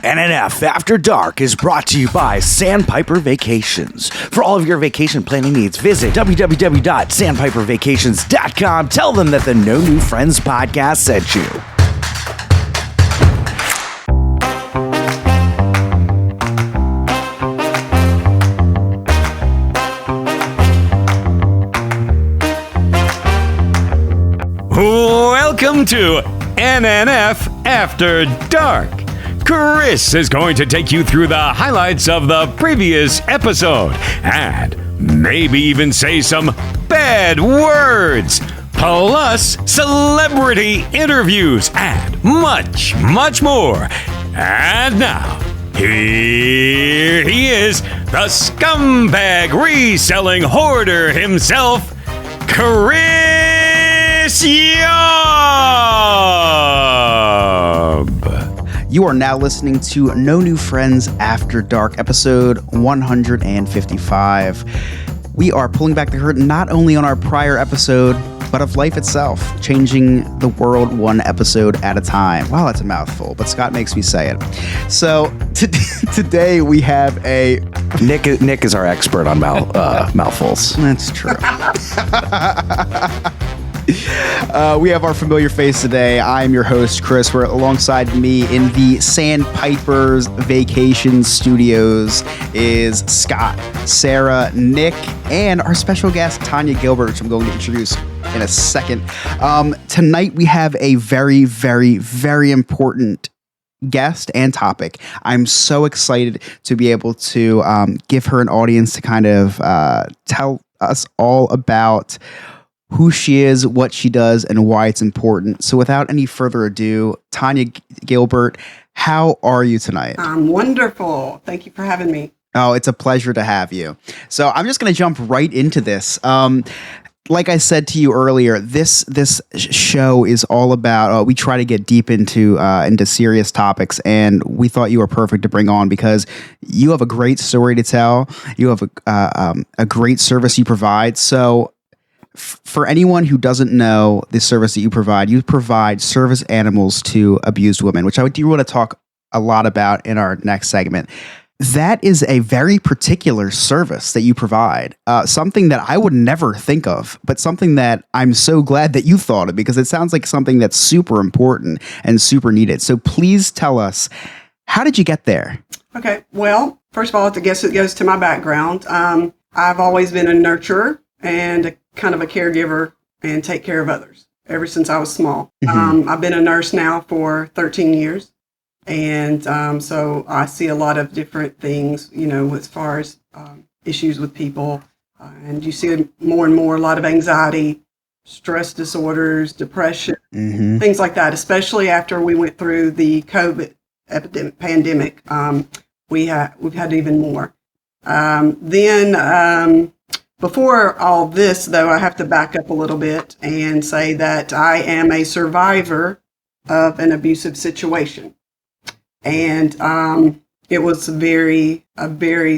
NNF After Dark is brought to you by Sandpiper Vacations. For all of your vacation planning needs, visit www.sandpipervacations.com. Tell them that the No New Friends podcast sent you. Welcome to NNF After Dark. Chris is going to take you through the highlights of the previous episode and maybe even say some bad words, plus celebrity interviews and much, much more. And now, here he is, the scumbag reselling hoarder himself, Chris Yob. You are now listening to No New Friends After Dark, episode 155. We are pulling back the curtain not only on our prior episode, but of life itself, changing the world one episode at a time. Wow, that's a mouthful, but Scott makes me say it. So today we have a... Nick is our expert on mouthfuls. That's true. We have our familiar face today. I'm your host, Chris. We're alongside me in the Sandpiper's Vacation Studios is Scott, Sarah, Nick, and our special guest, Tonia Gilbert, which I'm going to introduce in a second. Tonight, we have a very, very, very important guest and topic. I'm so excited to be able to give her an audience to kind of tell us all about who she is, what she does, and why it's important. So without any further ado, Tonia Gilbert, how are you tonight? I'm wonderful. Thank you for having me. Oh, it's a pleasure to have you. So I'm just going to jump right into this. Like I said to you earlier, this show is all about, we try to get deep into serious topics, and we thought you were perfect to bring on because you have a great story to tell. You have a great service you provide. So for anyone who doesn't know the service that you provide service animals to abused women, which I do want to talk a lot about in our next segment. That is a very particular service that you provide, something that I would never think of, but something that I'm so glad that you thought of because it sounds like something that's super important and super needed. So please tell us, how did you get there? Okay, well, first of all, I guess it goes to my background. I've always been a nurturer and a kind of a caregiver and take care of others ever since I was small. Mm-hmm. I've been a nurse now for 13 years. And so I see a lot of different things, as far as issues with people. And you see more and more, a lot of anxiety, stress disorders, depression, Mm-hmm. things like that, especially after we went through the COVID pandemic. We've had even more. Before all this, though, I have to back up a little bit and say that I am a survivor of an abusive situation. And it was a very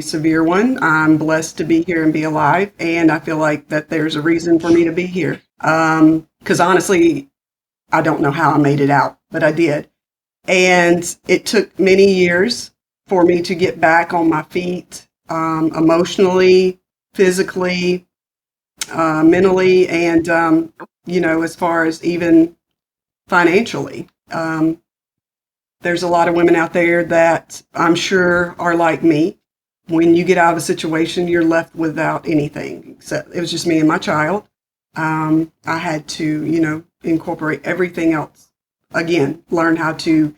severe one. I'm blessed to be here and be alive. And I feel like that there's a reason for me to be here. Because honestly, I don't know how I made it out, but I did. And it took many years for me to get back on my feet, emotionally, physically, mentally, and, as far as even financially. There's a lot of women out there that I'm sure are like me. When you get out of a situation, you're left without anything. Except it was just me and my child. I had to, incorporate everything else. Again, learn how to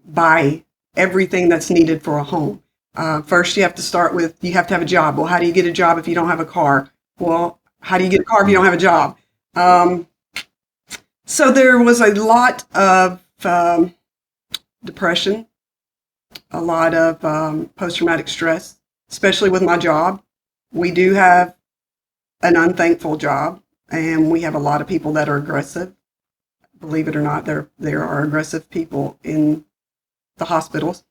buy everything that's needed for a home. First, you have to start with, you have to have a job. Well, how do you get a job if you don't have a car? Well, how do you get a car if you don't have a job? So there was a lot of depression, a lot of post-traumatic stress, especially with my job. We do have an unthankful job, and we have a lot of people that are aggressive. Believe it or not, there are aggressive people in the hospitals.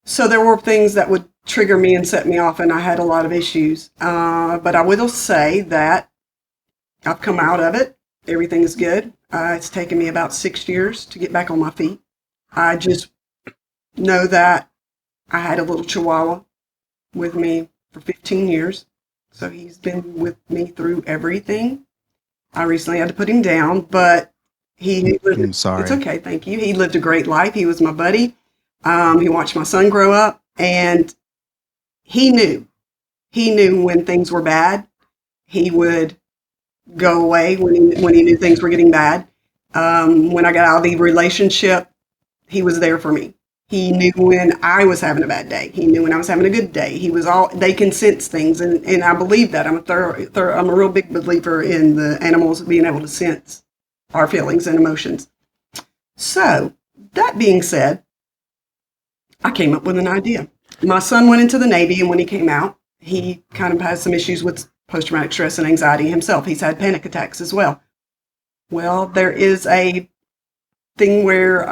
So there were things that would trigger me and set me off, and I had a lot of issues. But I will say that I've come out of it. Everything is good. It's taken me about 6 years to get back on my feet. I just know that I had a little Chihuahua with me for 15 years. So he's been with me through everything. I recently had to put him down, but I'm sorry. It's okay, thank you. He lived a great life. He was my buddy. He watched my son grow up, and he knew. He knew when things were bad. He would go away when he knew things were getting bad. When I got out of the relationship, he was there for me. He knew when I was having a bad day. He knew when I was having a good day. They can sense things, and I believe that. I'm a real big believer in the animals being able to sense our feelings and emotions. So, that being said, I came up with an idea. My son went into the Navy, and when he came out, he kind of has some issues with post-traumatic stress and anxiety himself. He's had panic attacks as well. Well, there is a thing where,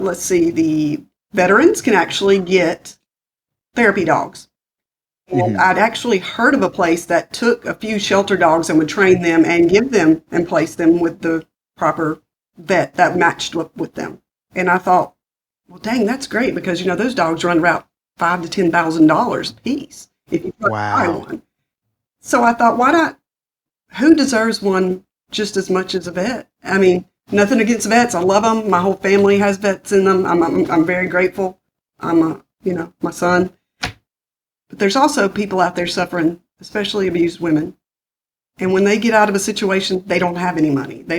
the veterans can actually get therapy dogs. And I'd actually heard of a place that took a few shelter dogs and would train them and give them and place them with the proper vet that matched with them. And I thought, well, dang, that's great, because, those dogs run about $5,000 to $10,000 a piece if you buy one. So I thought, why not? Who deserves one just as much as a vet? I mean, nothing against vets. I love them. My whole family has vets in them. I'm very grateful. My son. But there's also people out there suffering, especially abused women. And when they get out of a situation, they don't have any money. They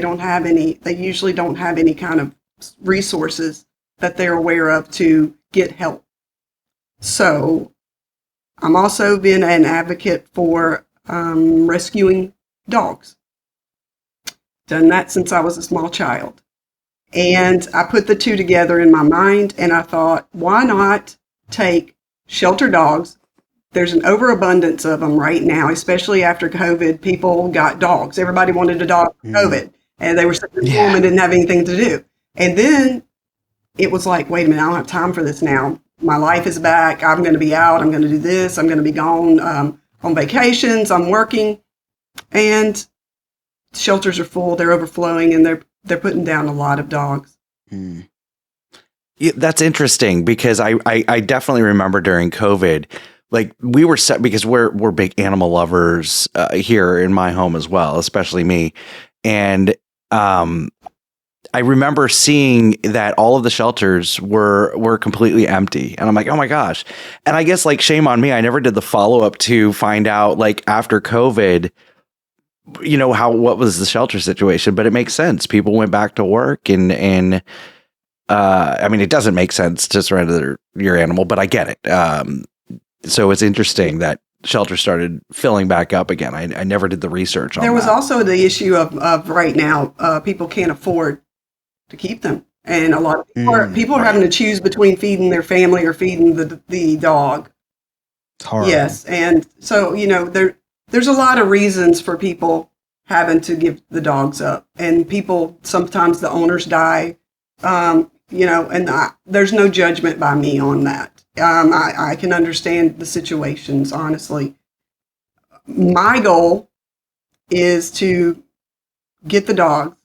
usually don't have any kind of resources that they're aware of to get help. So I'm also been an advocate for rescuing dogs. Done that since I was a small child. And I put the two together in my mind, and I thought, why not take shelter dogs? There's an overabundance of them right now, especially after COVID. People got dogs. Everybody wanted a dog for COVID, and they were sitting at home and didn't have anything to do. And then it was like, wait a minute, I don't have time for this now. My life is back. I'm going to be out. I'm going to do this. I'm going to be gone on vacations. I'm working. And shelters are full. They're overflowing, and they're putting down a lot of dogs. Yeah, that's interesting, because I definitely remember during COVID, like, we were set, because we're big animal lovers here in my home as well, especially me. And I remember seeing that all of the shelters were completely empty, and I'm like, oh my gosh. And I guess, like, shame on me, I never did the follow up to find out, like, after COVID, what was the shelter situation. But it makes sense. People went back to work, and I mean, it doesn't make sense to surrender your animal, but I get it. So it's interesting that shelter started filling back up again. I never did the research on that. There was also the issue of right now, people can't afford to keep them. And a lot of people are having to choose between feeding their family or feeding the dog. It's hard. Yes. And so, there's a lot of reasons for people having to give the dogs up. And sometimes the owners die, and there's no judgment by me on that. I can understand the situations, honestly. My goal is to get the dogs,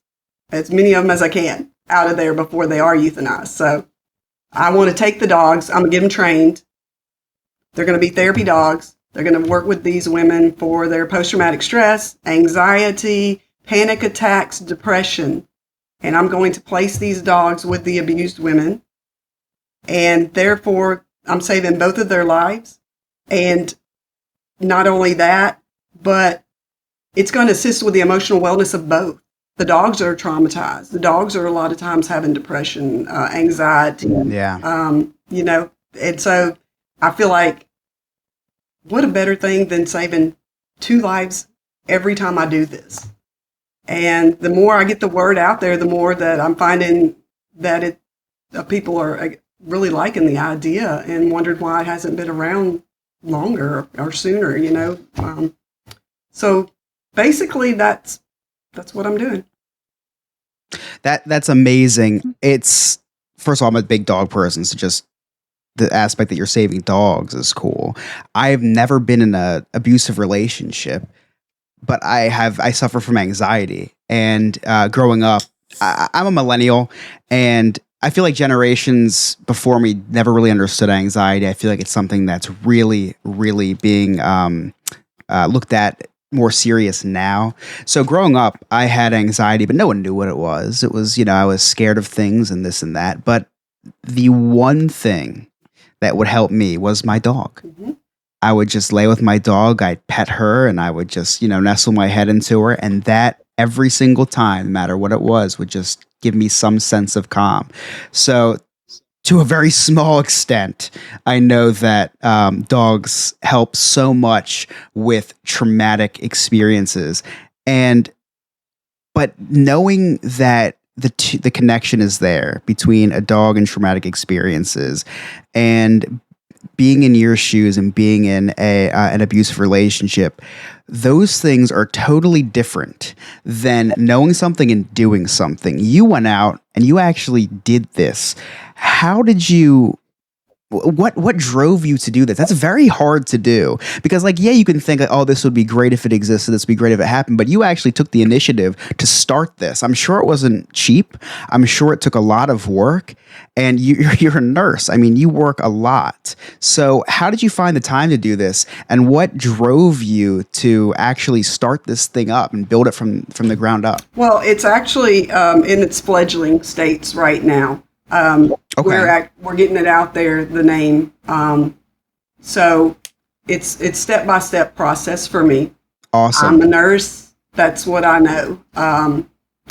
as many of them as I can, out of there before they are euthanized. So I want to take the dogs. I'm going to get them trained. They're going to be therapy dogs. They're going to work with these women for their post-traumatic stress, anxiety, panic attacks, depression. And I'm going to place these dogs with the abused women. And therefore, I'm saving both of their lives. And not only that, but it's going to assist with the emotional wellness of both. The dogs are traumatized. The dogs are a lot of times having depression, anxiety. Yeah. And so I feel like, what a better thing than saving 2 lives every time I do this. And the more I get the word out there, the more that I'm finding that people are really liking the idea and wondered why it hasn't been around longer or sooner, So basically that's what I'm doing. That's amazing. It's, first of all, I'm a big dog person, so just the aspect that you're saving dogs is cool. I've never been in an abusive relationship, but I suffer from anxiety. And growing up, I'm a millennial, and I feel like generations before me never really understood anxiety. I feel like it's something that's really, really being looked at more serious now. So growing up, I had anxiety, but no one knew what it was. It was, I was scared of things and this and that. But the one thing that would help me was my dog. Mhm. I would just lay with my dog. I'd pet her and I would just, nestle my head into her. And that every single time, no matter what it was, would just give me some sense of calm. So to a very small extent, I know that dogs help so much with traumatic experiences, but knowing that the connection is there between a dog and traumatic experiences, and being in your shoes and being in an abusive relationship, those things are totally different than knowing something and doing something. You went out and you actually did this. How did you? What drove you to do this? That's very hard to do because, you can think, oh, this would be great if it existed. This would be great if it happened. But you actually took the initiative to start this. I'm sure it wasn't cheap. I'm sure it took a lot of work. And you're a nurse. I mean, you work a lot. So how did you find the time to do this? And what drove you to actually start this thing up and build it from the ground up? Well, it's actually in its fledgling states right now. Okay. We're getting it out there, the name. So it's step-by-step process for me. Awesome. I'm a nurse. That's what I know.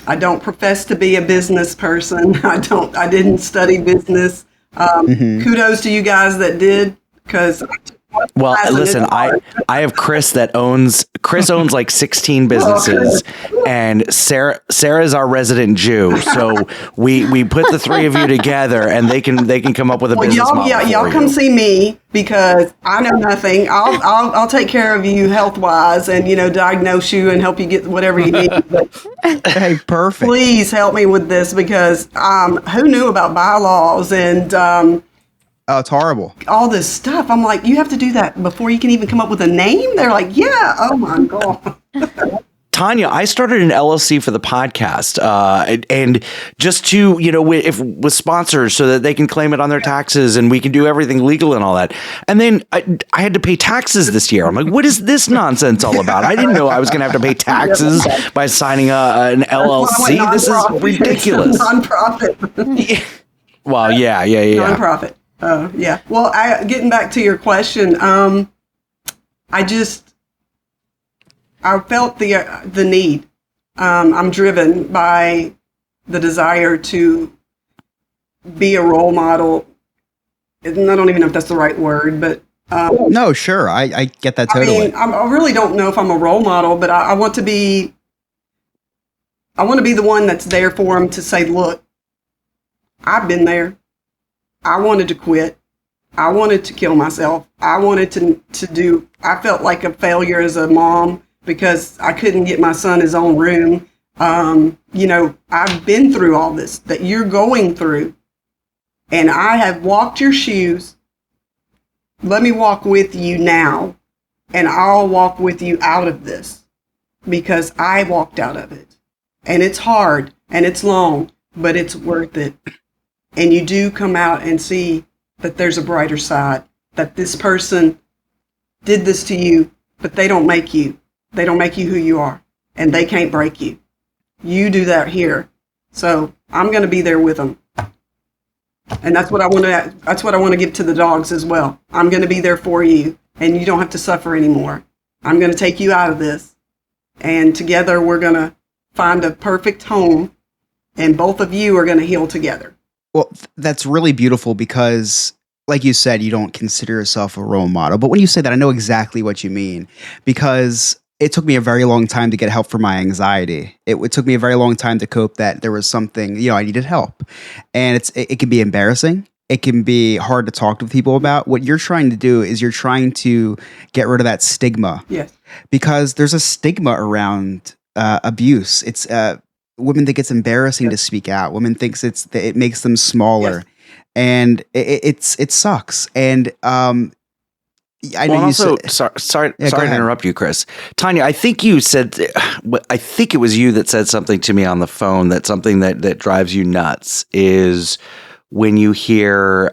I don't profess to be a business person. I didn't study business. Kudos to you guys that did, because Well, listen, I have Chris owns like 16 businesses, and Sarah's our resident Jew. So we put the three of you together, and they can come up with a business model. Y'all come see me because I know nothing. I'll take care of you health wise, and diagnose you and help you get whatever you need. Hey, perfect. Please help me with this because who knew about bylaws and Oh, it's horrible. all this stuff. I'm like, you have to do that before you can even come up with a name? They're like, yeah. Oh, my God. Tonia, I started an LLC for the podcast, and just to, with sponsors so that they can claim it on their taxes and we can do everything legal and all that. And then I had to pay taxes this year. I'm like, what is this nonsense all about? I didn't know I was going to have to pay taxes by signing an LLC. This is ridiculous. Nonprofit. Well, yeah. Nonprofit. Yeah. Well, getting back to your question, I felt the need. I'm driven by the desire to be a role model. And I don't even know if that's the right word, but No, sure. I get that totally. I really don't know if I'm a role model, but I want to be. I want to be the one that's there for them to say, look, I've been there. I wanted to quit. I wanted to kill myself. I wanted I felt like a failure as a mom because I couldn't get my son his own room. I've been through all this that you're going through, and I have walked your shoes. Let me walk with you now, and I'll walk with you out of this because I walked out of it. And it's hard and it's long, but it's worth it. And you do come out and see that there's a brighter side, that this person did this to you, but they don't make you. They don't make you who you are, and they can't break you. You do that here. So I'm going to be there with them. And that's what I want to give to the dogs as well. I'm going to be there for you, and you don't have to suffer anymore. I'm going to take you out of this, and together we're going to find a perfect home, and both of you are going to heal together. Well, that's really beautiful because, like you said, you don't consider yourself a role model. But when you say that, I know exactly what you mean because it took me a very long time to get help for my anxiety. It took me a very long time to cope that there was something, I needed help. And it can be embarrassing. It can be hard to talk to people about. What you're trying to do is you're trying to get rid of that stigma. Yes. Because there's a stigma around abuse. It's women think it's embarrassing to speak out. Women thinks it makes them smaller, and it sucks. And I know Well, you also, said, sorry go to ahead. interrupt you, Chris. Tanya, I think you said, I think it was you that said something to me on the phone that something that drives you nuts is when you hear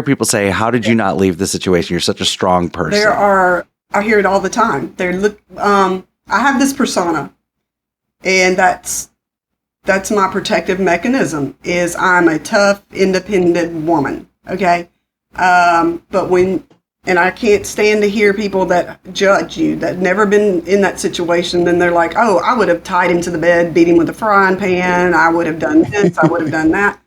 people say, "How did you not leave the situation? You're such a strong person." I hear it all the time. I have this persona, and that's my protective mechanism. Is I'm a tough, independent woman. Okay. And I can't stand to hear people that judge you, that never been in that situation. Then they're like, oh, I would have tied him to the bed, beat him with a frying pan. I would have done this. I would have done that.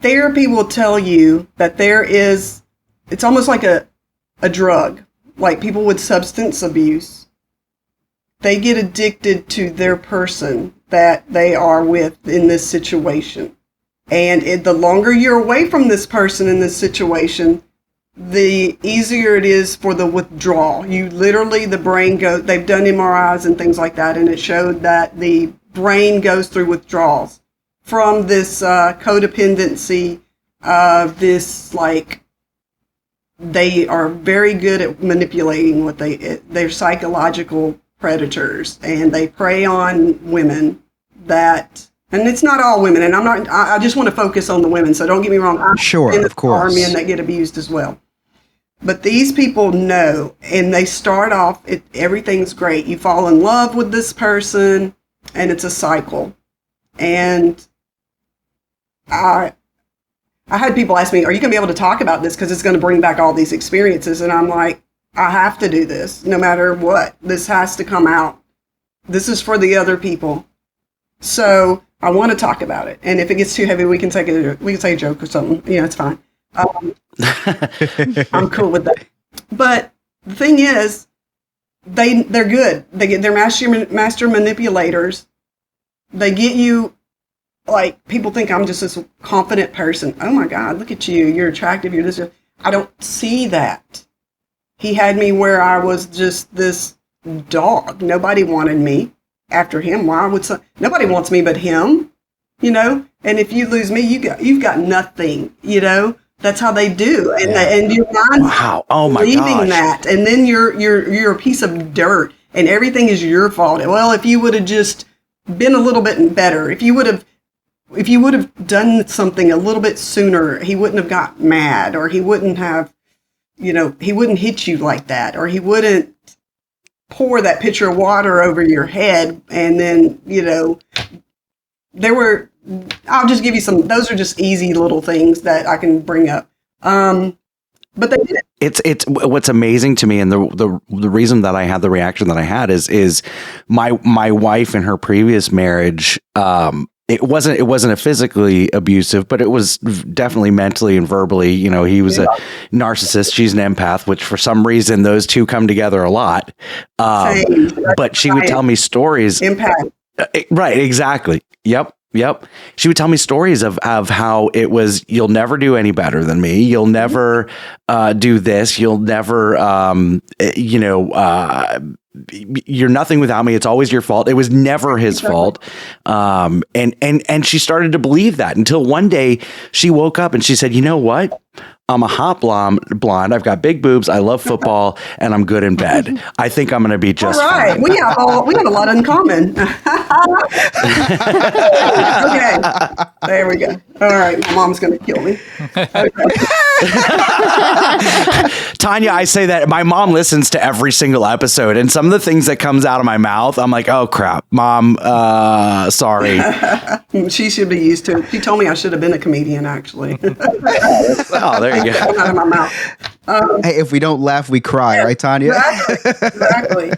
Therapy will tell you that it's almost like a drug, like people with substance abuse. They get addicted to their person that they are with in this situation. And the longer you're away from this person in this situation, the easier it is for the withdrawal. The brain they've done MRIs and things like that, and it showed that the brain goes through withdrawals from this codependency of this, like, they are very good at manipulating they're psychological predators, and they prey on women and it's not all women, and I just want to focus on the women, so don't get me wrong. Sure, of course. There are men that get abused as well. But these people know, and they start off, everything's great. You fall in love with this person, and it's a cycle. And I had people ask me, are you going to be able to talk about this? Because it's going to bring back all these experiences. And I'm like, I have to do this no matter what. This has to come out. This is for the other people. So I want to talk about it. And if it gets too heavy, we can say a joke or something. It's fine. I'm cool with that. But the thing is, they're good. They're master manipulators. They get you, like, people think I'm just this confident person. Oh my God, look at you. You're attractive. You're this. I don't see that. He had me where I was just this dog. Nobody wanted me after him. Nobody wants me but him, And if you lose me, you've got nothing, That's how they do, and your mind's believing that, and then you're a piece of dirt, and everything is your fault. Well, if you would have just been a little bit better, if you would have done something a little bit sooner, he wouldn't have got mad, or he wouldn't have, he wouldn't hit you like that, or he wouldn't pour that pitcher of water over your head, and then I'll just give you some. Those are just easy little things that I can bring up. But they did it. It's what's amazing to me, and the reason that I had the reaction that I had is my wife in her previous marriage. It wasn't a physically abusive, but it was definitely mentally and verbally. He was a narcissist. She's an empath, which for some reason those two come together a lot. But she would tell me stories. Empath. Right. Exactly. Yep. She would tell me stories of how it was, you'll never do any better than me. You'll never do this. You'll never, you're nothing without me. It's always your fault. It was never his fault. And she started to believe that until one day she woke up and she said, you know what? I'm a hot blonde. I've got big boobs. I love football, and I'm good in bed. I think I'm going to be just fine. We have a lot in common. Okay, there we go. All right, my mom's going to kill me. Okay. Tonia, I say that my mom listens to every single episode, and some of the things that comes out of my mouth, I'm like, oh crap, Mom, sorry. She should be used to it. She told me I should have been a comedian, actually. Oh, there you go. Out of my mouth. Hey, if we don't laugh, we cry, right, Tonia? Exactly.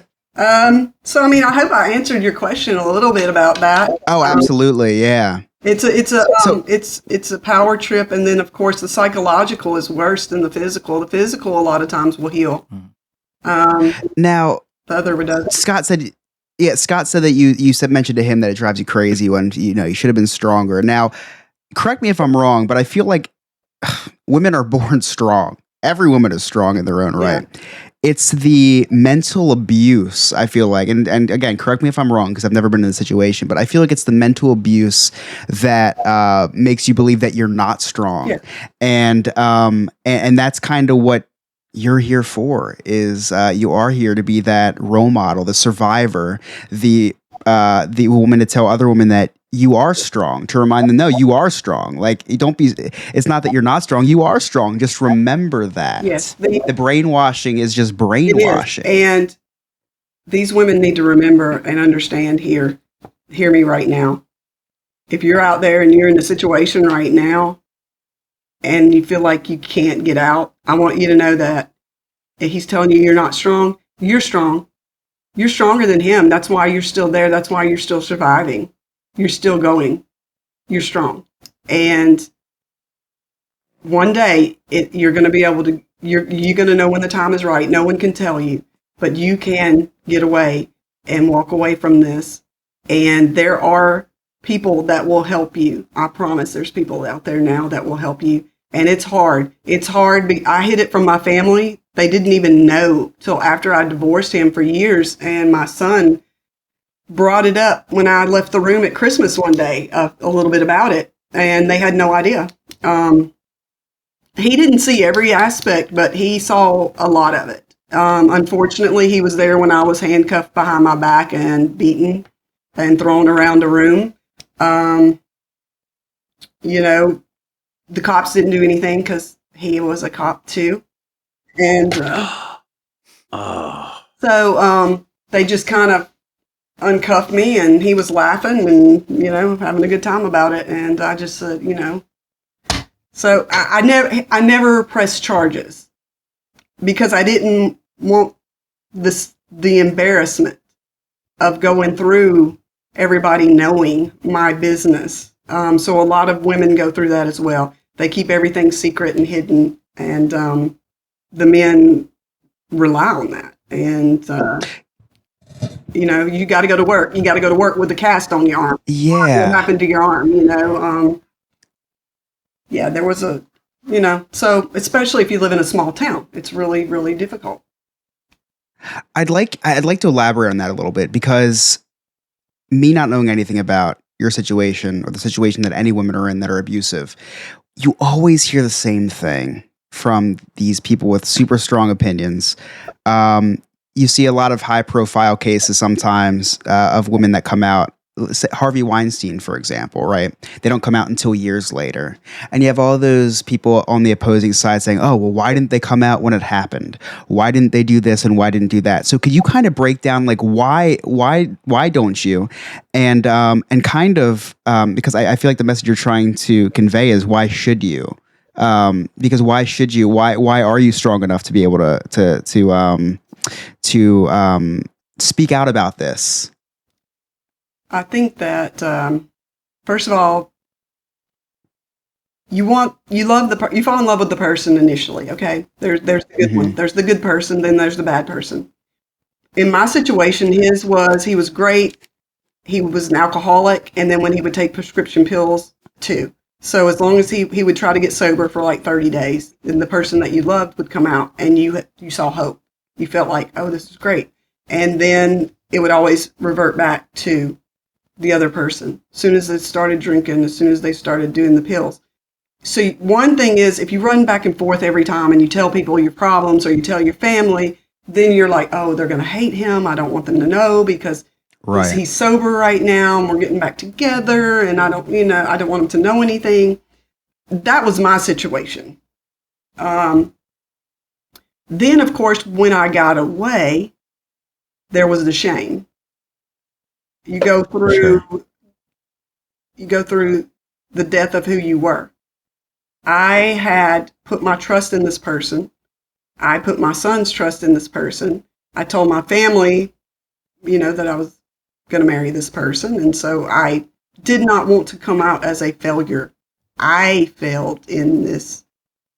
So, I hope I answered your question a little bit about that. Oh, absolutely, yeah. It's a power trip, and then of course the psychological is worse than the physical. The physical a lot of times will heal. Now, the other does. Scott said that you mentioned to him that it drives you crazy when you should have been stronger. Now, correct me if I'm wrong, but I feel like women are born strong. Every woman is strong in their own right. it's the mental abuse, I feel like, and again, correct me if I'm wrong, because I've never been in this situation, but I feel like it's the mental abuse that makes you believe that you're not strong. Yeah. And that's kind of what you're here for, is you are here to be that role model, the survivor, the woman to tell other women that you are strong, to remind them, no, you are strong. Like, it's not that you're not strong, you are strong. Just remember that. Yes. The brainwashing is just It brainwashing. is. And these women need to remember and understand hear me right now. If you're out there and you're in a situation right now and you feel like you can't get out, I want you to know that if he's telling you you're not strong, you're strong. You're stronger than him. That's why you're still there. That's why you're still surviving. You're still going. You're strong. And one day you're going to be able to, you're going to know when the time is right. No one can tell you, but you can get away and walk away from this. And there are people that will help you. I promise there's people out there now that will help you. And it's hard. It's hard. I hid it from my family. They didn't even know till after I divorced him for years. And my son brought it up when I left the room at Christmas one day, a little bit about it. And they had no idea. He didn't see every aspect, but he saw a lot of it. Unfortunately, he was there when I was handcuffed behind my back and beaten and thrown around the room. The cops didn't do anything because he was a cop too. And so they just kind of uncuffed me, and he was laughing and, having a good time about it. And I just said, so I never pressed charges because I didn't want the embarrassment of going through everybody knowing my business. So a lot of women go through that as well. They keep everything secret and hidden, and the men rely on that. And, you got to go to work. You got to go to work with a cast on your arm. Yeah. What happened to your arm, there was so especially if you live in a small town, it's really, really difficult. I'd like to elaborate on that a little bit, because me not knowing anything about your situation or the situation that any women are in that are abusive, you always hear the same thing from these people with super strong opinions. You see a lot of high profile cases sometimes of women that come out. Harvey Weinstein, for example, right? They don't come out until years later. And you have all those people on the opposing side saying, oh, well, why didn't they come out when it happened? Why didn't they do this and why didn't do that? So could you kind of break down, like, why don't you? And kind of, because I feel like the message you're trying to convey is, why should you? Because why should you? Why are you strong enough to be able to speak out about this? I think that first of all, you fall in love with the person initially. Okay, there's the good one. There's the good person, then there's the bad person. In my situation, he was great. He was an alcoholic, and then when he would take prescription pills too. So as long as he would try to get sober for like 30 days, then the person that you loved would come out, and you saw hope. You felt like, oh, this is great, and then it would always revert back to the other person as soon as they started drinking, as soon as they started doing the pills. So one thing is, if you run back and forth every time and you tell people your problems or you tell your family, then you're like, oh, they're going to hate him. I don't want them to know because he's sober right now and we're getting back together and I don't want him to know anything. That was my situation. Then, of course, when I got away, there was the shame. You go through the death of who you were. I had put my trust in this person. I put my son's trust in this person. I told my family, that I was going to marry this person. And so I did not want to come out as a failure. I failed in this.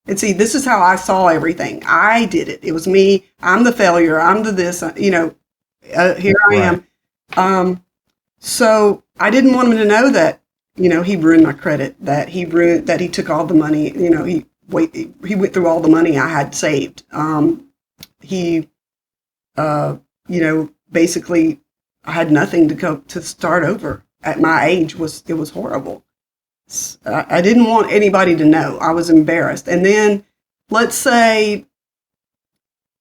And see, this is how I saw everything. I did it. It was me. I'm the failure. I'm the this, here I am. So I didn't want him to know that, he ruined my credit, that he took all the money, he went through all the money I had saved. He basically I had nothing to start over. At my age, it was horrible. I didn't want anybody to know. I was embarrassed. And then let's say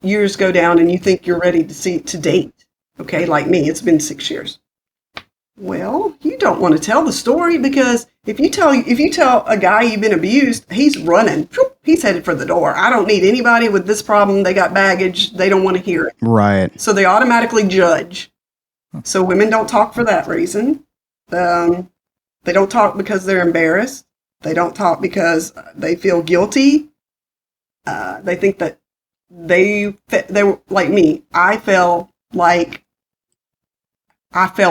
years go down and you think you're ready to date. Okay, like me, it's been 6 years. Well, you don't want to tell the story, because if you tell a guy you've been abused, he's running. He's headed for the door. I don't need anybody with this problem. They got baggage. They don't want to hear it. Right. So they automatically judge. So women don't talk for that reason. They don't talk because they're embarrassed. They don't talk because they feel guilty. They think that they were like me. I fell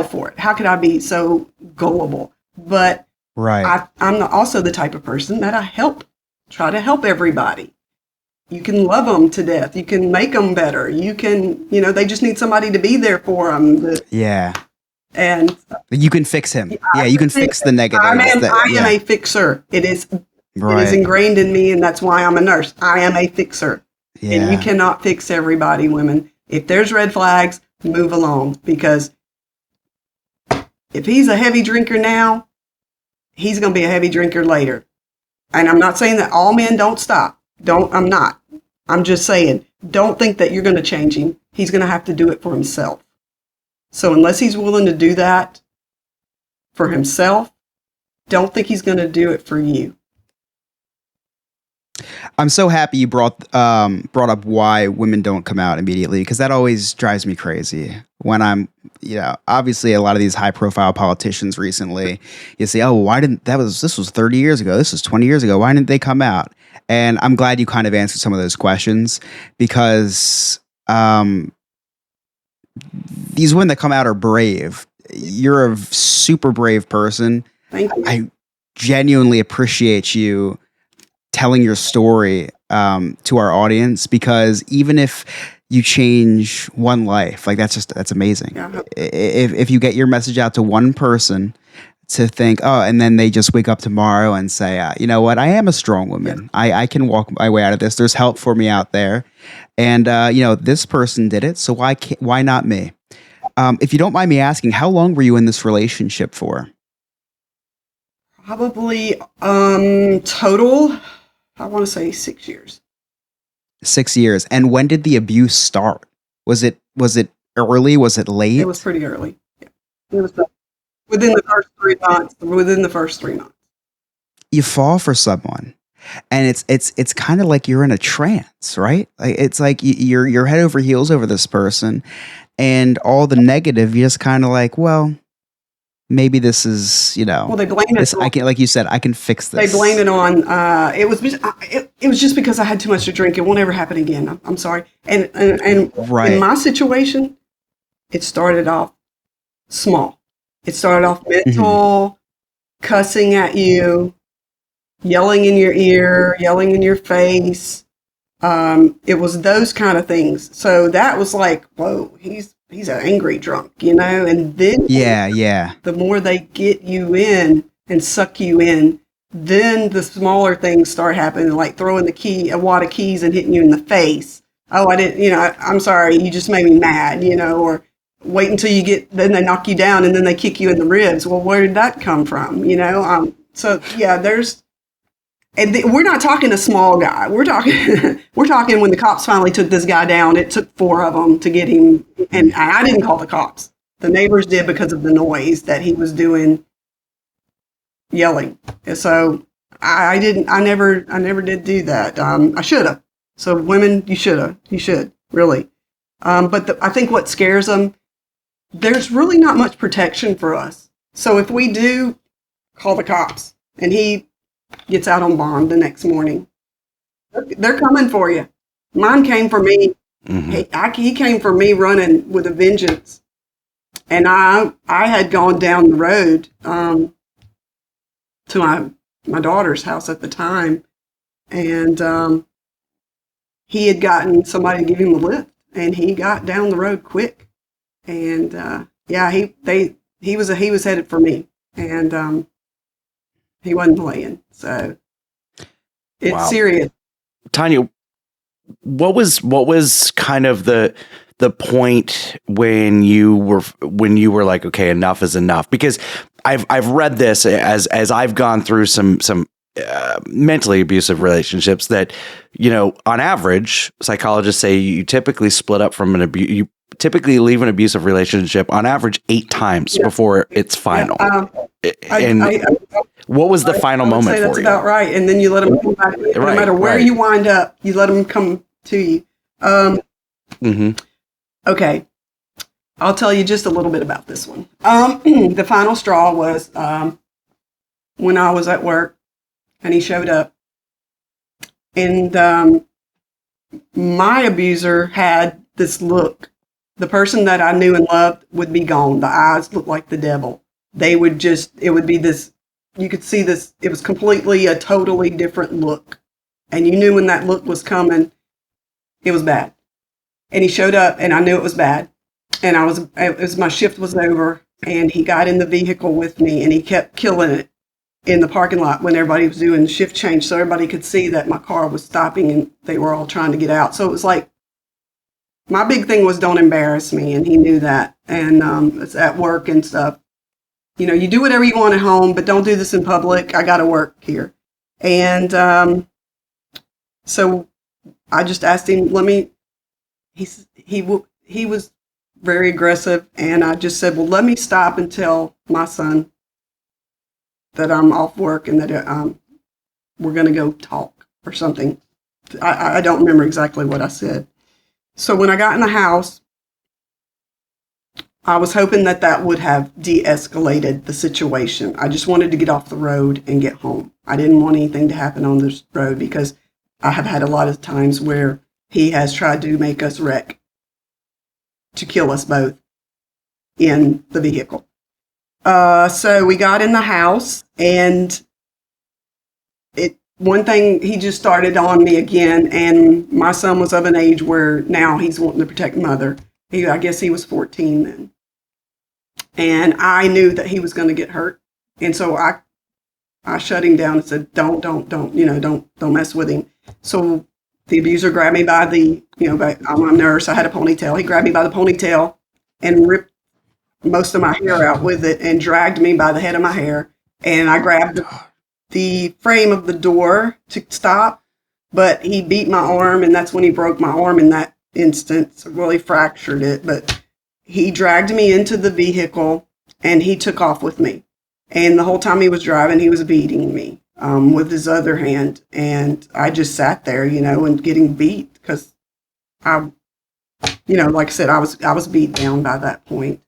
for it. How could I be so gullible? But right. I'm also the type of person that try to help everybody. You can love them to death. You can make them better. You can, they just need somebody to be there for them. Yeah. And you can fix him. Yeah, you can fix the negatives. I am a fixer. It is ingrained in me, and that's why I'm a nurse. I am a fixer. Yeah. And you cannot fix everybody, women. If there's red flags, move along, because if he's a heavy drinker now, he's going to be a heavy drinker later. And I'm not saying that all men don't stop. I'm not. I'm just saying, don't think that you're going to change him. He's going to have to do it for himself. So unless he's willing to do that for himself, don't think he's going to do it for you. I'm so happy you brought up why women don't come out immediately, because that always drives me crazy. When I'm, obviously a lot of these high profile politicians recently, you say, oh, this was 30 years ago. This was 20 years ago. Why didn't they come out? And I'm glad you kind of answered some of those questions, because these women that come out are brave. You're a super brave person. Thank you. I genuinely appreciate you telling your story to our audience, because even if you change one life, like that's amazing. Yeah. If you get your message out to one person to think, and then they just wake up tomorrow and say, you know what, I am a strong woman. Yeah. I can walk my way out of this. There's help for me out there. And, this person did it. So why not me? If you don't mind me asking, how long were you in this relationship for? Probably total, I want to say 6 years. 6 years. And when did the abuse start? Was it early? Was it late? It was pretty early. Yeah. It was within the first 3 months. Within the first 3 months. You fall for someone, and it's kind of like you're in a trance, right? Like it's like you're head over heels over this person, and all the negative, you just kind of like, well, maybe this is, Well, they blame it. I can, like you said, I can fix this. They blame it on. It was just because I had too much to drink. It won't ever happen again. I'm sorry. And right. In my situation, it started off small. It started off mental, cussing at you, yelling in your ear, yelling in your face. It was those kind of things. So that was like, whoa, he's an angry drunk, and then the more they get you in and suck you in, then the smaller things start happening, like throwing a wad of keys and hitting you in the face. Oh, I didn't, I'm sorry, you just made me mad, or wait until then they knock you down and then they kick you in the ribs. Well, where did that come from? So yeah, we're not talking a small guy. We're talking when the cops finally took this guy down. It took 4 of them to get him, and I didn't call the cops. The neighbors did, because of the noise that he was doing, yelling. So I never did do that. I should have. So women, you should really. But I think what scares them, there's really not much protection for us. So if we do call the cops and he gets out on bond the next morning, they're coming for you. Mine came for me. Mm-hmm. He came for me running with a vengeance. And I had gone down the road to my daughter's house at the time, and he had gotten somebody to give him a lift, and he got down the road quick. And he was headed for me, and he wasn't playing. So it's serious. Tonia, what was kind of the the point when you were like, okay, enough is enough? Because I've read this as I've gone through some mentally abusive relationships that, on average, psychologists say you typically split up from you typically leave an abusive relationship on average 8 times before it's final. What was the final moment for you? That's about right. And then you let them come back. No matter where you wind up, you let them come to you. Okay. I'll tell you just a little bit about this one. The final straw was when I was at work and he showed up. And my abuser had this look. The person that I knew and loved would be gone. The eyes looked like the devil. It would be this, you could see this, it was completely a totally different look. And you knew when that look was coming, it was bad. And he showed up and I knew it was bad. And my shift was over and he got in the vehicle with me and he kept killing it in the parking lot when everybody was doing shift change. So everybody could see that my car was stopping and they were all trying to get out. So it was like, my big thing was don't embarrass me. And he knew that. And it's at work and stuff. You do whatever you want at home, but don't do this in public. I got to work here. And so I just asked him, he was very aggressive. And I just said, well, let me stop and tell my son that I'm off work and that we're going to go talk or something. I don't remember exactly what I said. So when I got in the house, I was hoping that would have de-escalated the situation. I just wanted to get off the road and get home. I didn't want anything to happen on this road because I have had a lot of times where he has tried to make us wreck to kill us both in the vehicle. So we got in the house and one thing, he just started on me again, and my son was of an age where now he's wanting to protect mother. I guess he was 14 then. And I knew that he was going to get hurt. And so I shut him down and said, don't mess with him. So the abuser grabbed me by I'm a nurse, I had a ponytail. He grabbed me by the ponytail and ripped most of my hair out with it and dragged me by the head of my hair. And I grabbed the frame of the door to stop, but he beat my arm, and that's when he broke my arm in that instance. Well, he fractured it, but he dragged me into the vehicle and he took off with me. And the whole time he was driving, he was beating me with his other hand. And I just sat there, and getting beat because like I said, I was beat down by that point.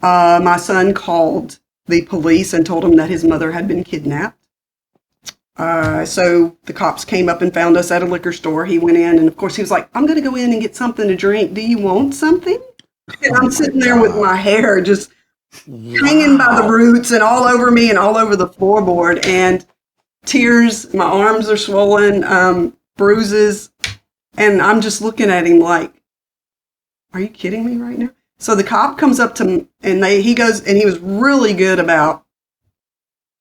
My son called the police and told him that his mother had been kidnapped. So the cops came up and found us at a liquor store. He went in and of course he was like, I'm going to go in and get something to drink. Do you want something? And I'm sitting there with my hair just hanging by the roots and all over me and all over the floorboard and tears. My arms are swollen, bruises. And I'm just looking at him like, are you kidding me right now? So the cop comes up to me and he goes, and he was really good about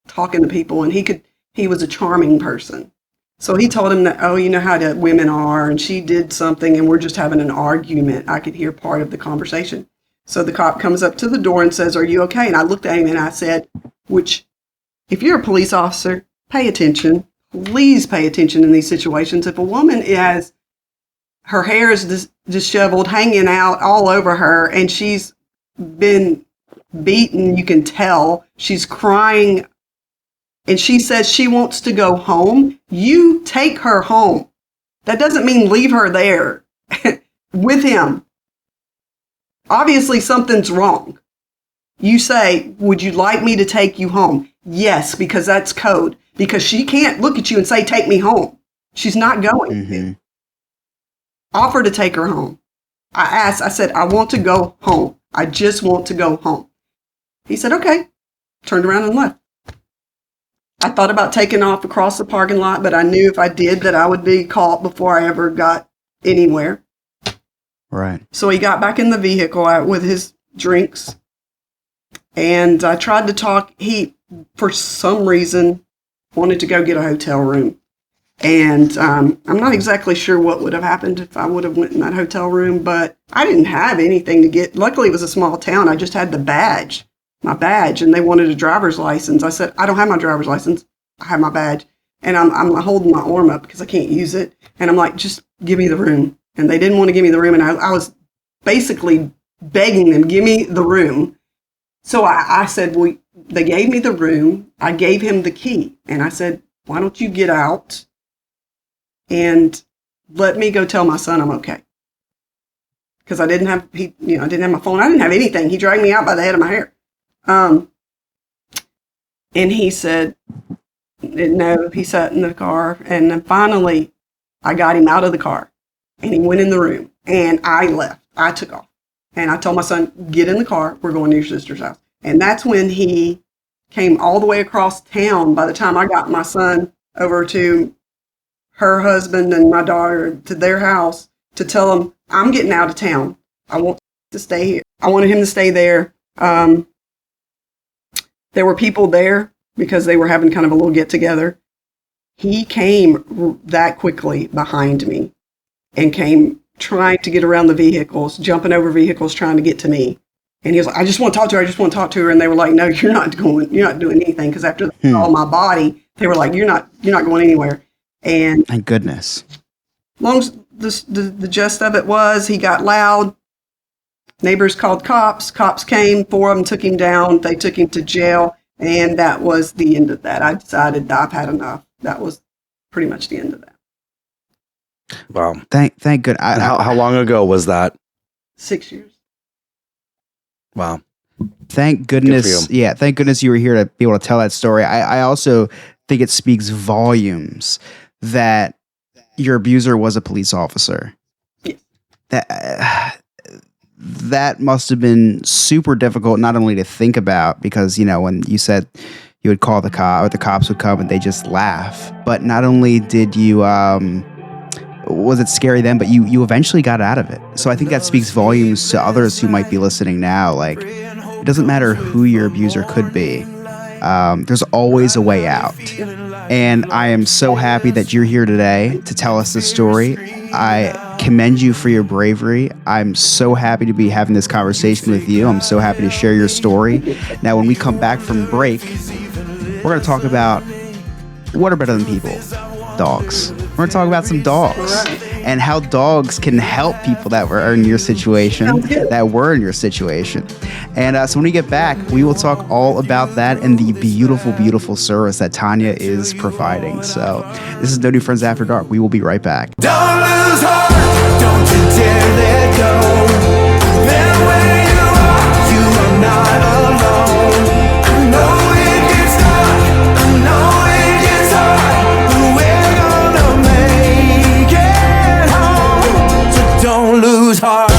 talking to people and he was a charming person. So he told him that, you know how women are, and she did something, and we're just having an argument. I could hear part of the conversation. So the cop comes up to the door and says, are you okay? And I looked at him and I said, if you're a police officer, pay attention. Please pay attention in these situations. If a woman has, her hair is disheveled, hanging out all over her, and she's been beaten, you can tell, she's crying, and she says she wants to go home, you take her home. That doesn't mean leave her there with him. Obviously, something's wrong. You say, would you like me to take you home? Yes, because that's code. Because she can't look at you and say, take me home. She's not going. Mm-hmm. Offer to take her home. I said, I want to go home. I just want to go home. He said, okay. Turned around and left. I thought about taking off across the parking lot, but I knew if I did that I would be caught before I ever got anywhere. Right. So he got back in the vehicle with his drinks, and I tried to talk. He, for some reason, wanted to go get a hotel room. And I'm not exactly sure what would have happened if I would have went in that hotel room, but I didn't have anything to get. Luckily, it was a small town. I just had my badge, and they wanted a driver's license. I said, I don't have my driver's license. I have my badge. And I'm holding my arm up because I can't use it. And I'm like, just give me the room. And they didn't want to give me the room. And I was basically begging them, give me the room. So I said, well, they gave me the room. I gave him the key. And I said, why don't you get out and let me go tell my son I'm okay? Because I didn't have my phone. I didn't have anything. He dragged me out by the head of my hair. And he said, no, he sat in the car. And then finally, I got him out of the car. And he went in the room. And I left. I took off. And I told my son, get in the car. We're going to your sister's house. And that's when he came all the way across town. By the time I got my son over to her husband and my daughter to their house to tell them, I'm getting out of town. I want to stay here. I wanted him to stay there. There were people there because they were having kind of a little get together. He came that quickly behind me and came trying to get around the vehicles, jumping over vehicles, trying to get to me. And he was like, I just want to talk to her. I just want to talk to her. And they were like, no, you're not doing anything. Because after they saw my body, they were like, you're not going anywhere. And thank goodness. Long as the gist of it was, he got loud. Neighbors called cops. Cops came. 4 of them took him down. They took him to jail. And that was the end of that. I decided that I've had enough. That was pretty much the end of that. Wow. Thank good. How long ago was that? 6 years. Wow. Thank goodness. Yeah. Thank goodness you were here to be able to tell that story. I also think it speaks volumes that your abuser was a police officer. Yes. That must have been super difficult, not only to think about, because, when you said you would call the cop or the cops would come and they just laugh, but not only did you, was it scary then, but you eventually got out of it. So I think that speaks volumes to others who might be listening now. Like, it doesn't matter who your abuser could be. There's always a way out. And I am so happy that you're here today to tell us this story. I commend you for your bravery. I'm so happy to be having this conversation with you. I'm so happy to share your story. Now, when we come back from break, we're going to talk about what are better than people? Dogs. We're going to talk about some dogs and how dogs can help people that were in your situation, And so when we get back, we will talk all about that and the beautiful, beautiful service that Tonia is providing. So this is No New Friends After Dark. We will be right back. Don't lose heart, don't you dare let go. There where you are not alone. I know it gets dark, I know it gets hard, but we're gonna make it home. So don't lose heart.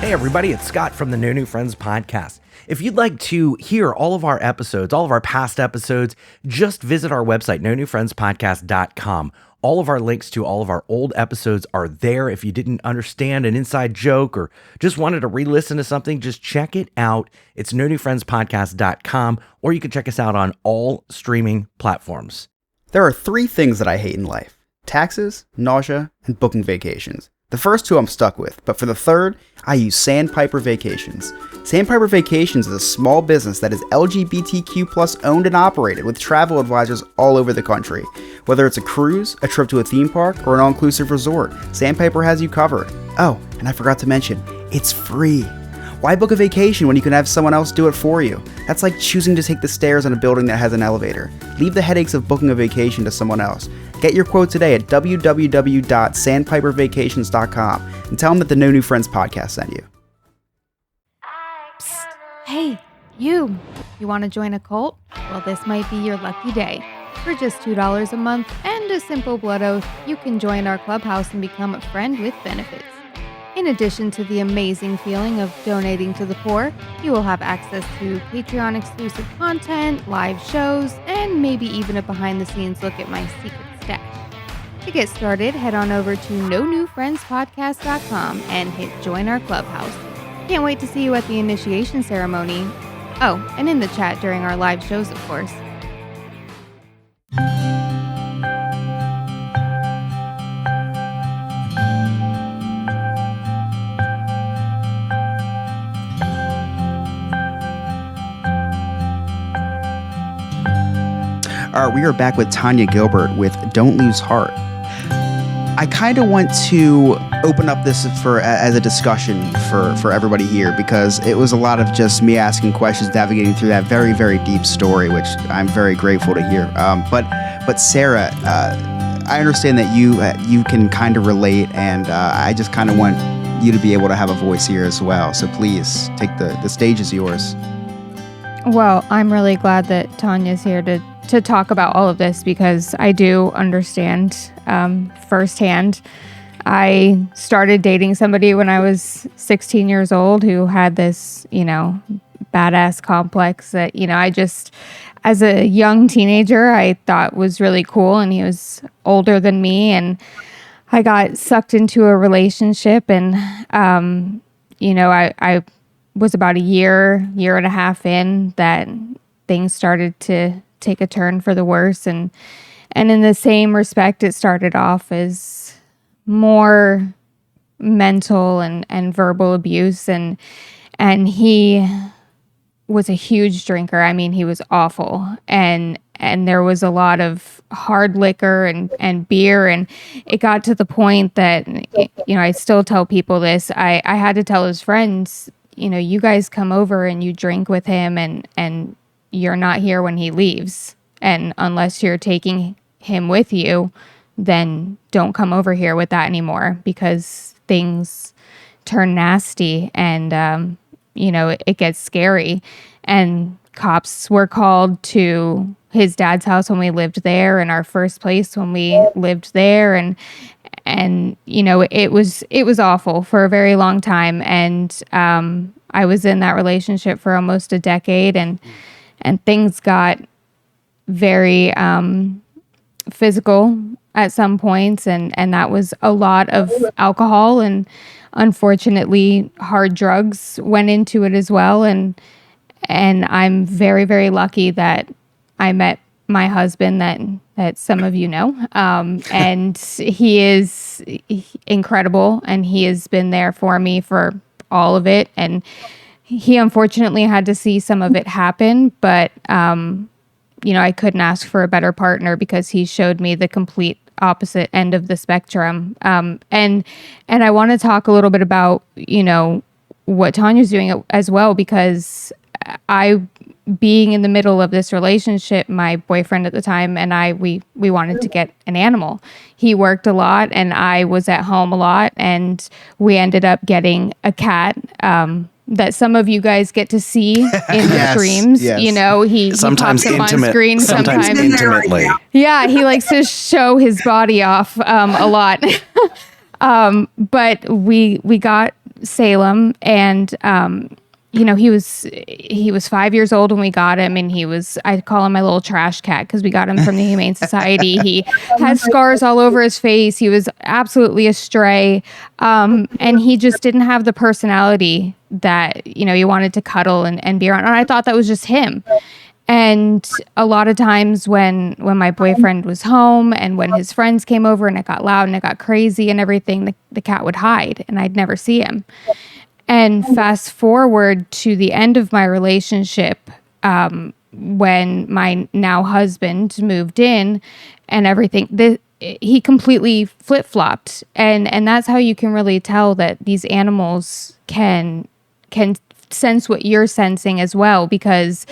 Hey everybody, it's Scott from the No New Friends podcast. If you'd like to hear all of our episodes, all of our past episodes, just visit our website, nonewfriendspodcast.com. All of our links to all of our old episodes are there. If you didn't understand an inside joke or just wanted to re-listen to something, just check it out. It's nonewfriendspodcast.com, or you can check us out on all streaming platforms. There are 3 things that I hate in life: taxes, nausea, and booking vacations. The first 2 I'm stuck with, but for the third, I use Sandpiper Vacations. Sandpiper Vacations is a small business that is LGBTQ+ owned and operated with travel advisors all over the country. Whether it's a cruise, a trip to a theme park, or an all-inclusive resort, Sandpiper has you covered. Oh, and I forgot to mention, it's free. Why book a vacation when you can have someone else do it for you? That's like choosing to take the stairs in a building that has an elevator. Leave the headaches of booking a vacation to someone else. Get your quote today at www.sandpipervacations.com and tell them that the No New Friends podcast sent you. Psst. Hey, you want to join a cult? Well, this might be your lucky day. For just $2 a month and a simple blood oath, you can join our clubhouse and become a friend with benefits. In addition to the amazing feeling of donating to the poor, you will have access to Patreon exclusive content, live shows, and maybe even a behind-the-scenes look at my secret stash. To get started, head on over to nonewfriendspodcast.com and hit join our clubhouse. Can't wait to see you at the initiation ceremony. Oh, and in the chat during our live shows, of course. All right, we are back with Tonia Gilbert with Don't Lose Heart. I kind of want to open up this as a discussion for everybody here, because it was a lot of just me asking questions, navigating through that very, very deep story, which I'm very grateful to hear. But Sarah, I understand that you can kind of relate, and I just kind of want you to be able to have a voice here as well. So please, the stage is yours. Well, I'm really glad that Tonia's here to talk about all of this, because I do understand firsthand. I started dating somebody when I was 16 years old who had this, badass complex that, I just, as a young teenager, I thought was really cool, and he was older than me, and I got sucked into a relationship, and, I was about a year and a half in that things started to take a turn for the worse. And in the same respect, it started off as more mental and verbal abuse. And he was a huge drinker. I mean, he was awful. And there was a lot of hard liquor and beer. And it got to the point that, I still tell people this. I had to tell his friends, you guys come over and you drink with him, and you're not here when he leaves. And unless you're taking him with you, then don't come over here with that anymore, because things turn nasty, and, it gets scary. And cops were called to his dad's house when we lived there, and our first place when we lived there. And it was awful for a very long time. And I was in that relationship for almost a decade, and things got very physical at some points, and that was a lot of alcohol, and unfortunately hard drugs went into it as well. And I'm very, very lucky that I met my husband that some of you know. And he is incredible, and he has been there for me for all of it. And he unfortunately had to see some of it happen, but I couldn't ask for a better partner, because he showed me the complete opposite end of the spectrum. And I want to talk a little bit about, what Tonia's doing as well, because being in the middle of this relationship, my boyfriend at the time and we wanted to get an animal. He worked a lot, and I was at home a lot, and we ended up getting a cat, that some of you guys get to see in the streams. Yes. He Sometimes pops up intimate, on screen. sometimes intimately. Yeah, he likes to show his body off a lot. But we got Salem, and he was 5 years old when we got him, and I call him my little trash cat, because we got him from the Humane Society. He had scars all over his face. He was absolutely a stray. And he just didn't have the personality that, he wanted to cuddle and be around. And I thought that was just him. And a lot of times when my boyfriend was home, and when his friends came over and it got loud and it got crazy and everything, the cat would hide, and I'd never see him. And fast forward to the end of my relationship, when my now husband moved in and everything, he completely flip-flopped. And that's how you can really tell that these animals can sense what you're sensing as well, because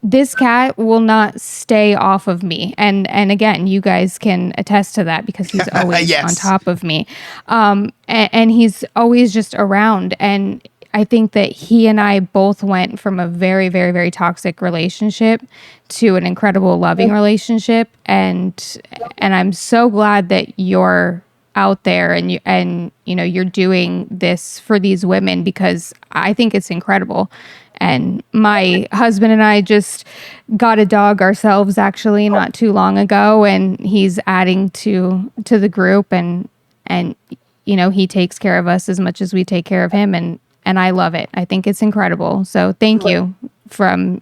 this cat will not stay off of me. And again, you guys can attest to that, because he's always Yes. on top of me. And he's always just around. And I think that he and I both went from a very, very, very toxic relationship to an incredible loving relationship. And I'm so glad that you're out there and you're doing this for these women, because I think it's incredible. And my husband and I just got a dog ourselves, actually, not too long ago, and he's adding to the group, and he takes care of us as much as we take care of him, and I love it. I think it's incredible. So thank you from,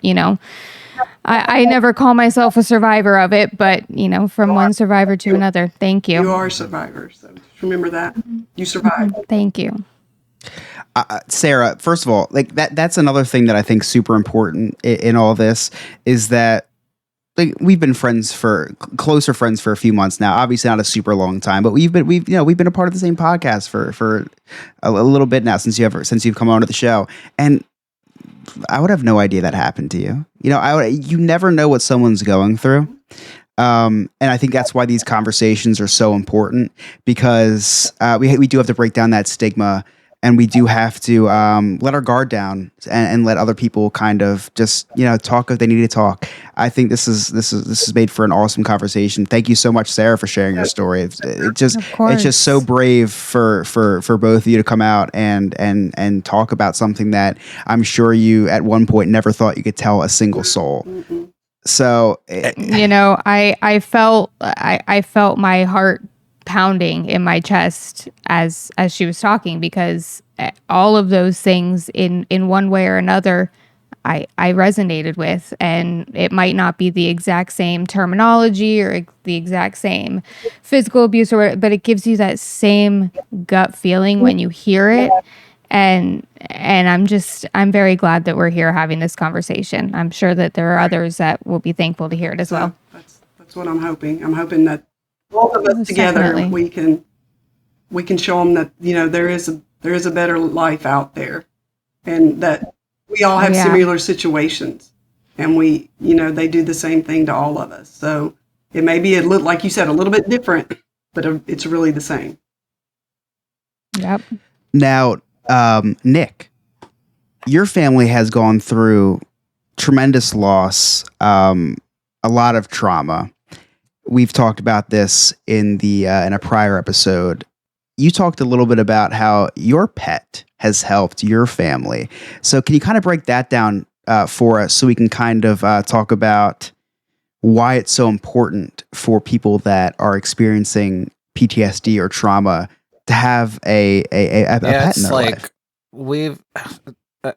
I never call myself a survivor of it, but, from one survivor to another. Thank you. You are a survivor, so just remember that. You survived. Thank you. Sarah, first of all, like that's another thing that I think super important in all this is that like we've been closer friends for a few months now. Obviously not a super long time, but we've been a part of the same podcast for a little bit now since you've come on to the show. And I would have no idea that happened to you. You never know what someone's going through. And I think that's why these conversations are so important because we do have to break down that stigma. And we do have to let our guard down and let other people kind of just talk if they need to talk. I think this is made for an awesome conversation. Thank you so much, Sarah, for sharing your story. It's just so brave for both of you to come out and talk about something that I'm sure you at one point never thought you could tell a single soul. Mm-mm. So I felt my heart pounding in my chest as she was talking because all of those things in one way or another I resonated with, and it might not be the exact same terminology or the exact same physical abuse but it gives you that same gut feeling when you hear it. And I'm very glad that we're here having this conversation. I'm sure that there are others that will be thankful to hear it as well. That's what I'm hoping. I'm hoping that both of us Most together definitely. we can show them that there is a better life out there, and that we all have similar situations, and they do the same thing to all of us. So it may be a little, like you said, a little bit different, but it's really the same. Yep. Now, Nick, your family has gone through tremendous loss, a lot of trauma. We've talked about this in a prior episode. You talked a little bit about how your pet has helped your family. So can you kind of break that down for us so we can kind of talk about why it's so important for people that are experiencing PTSD or trauma to have a pet in their life?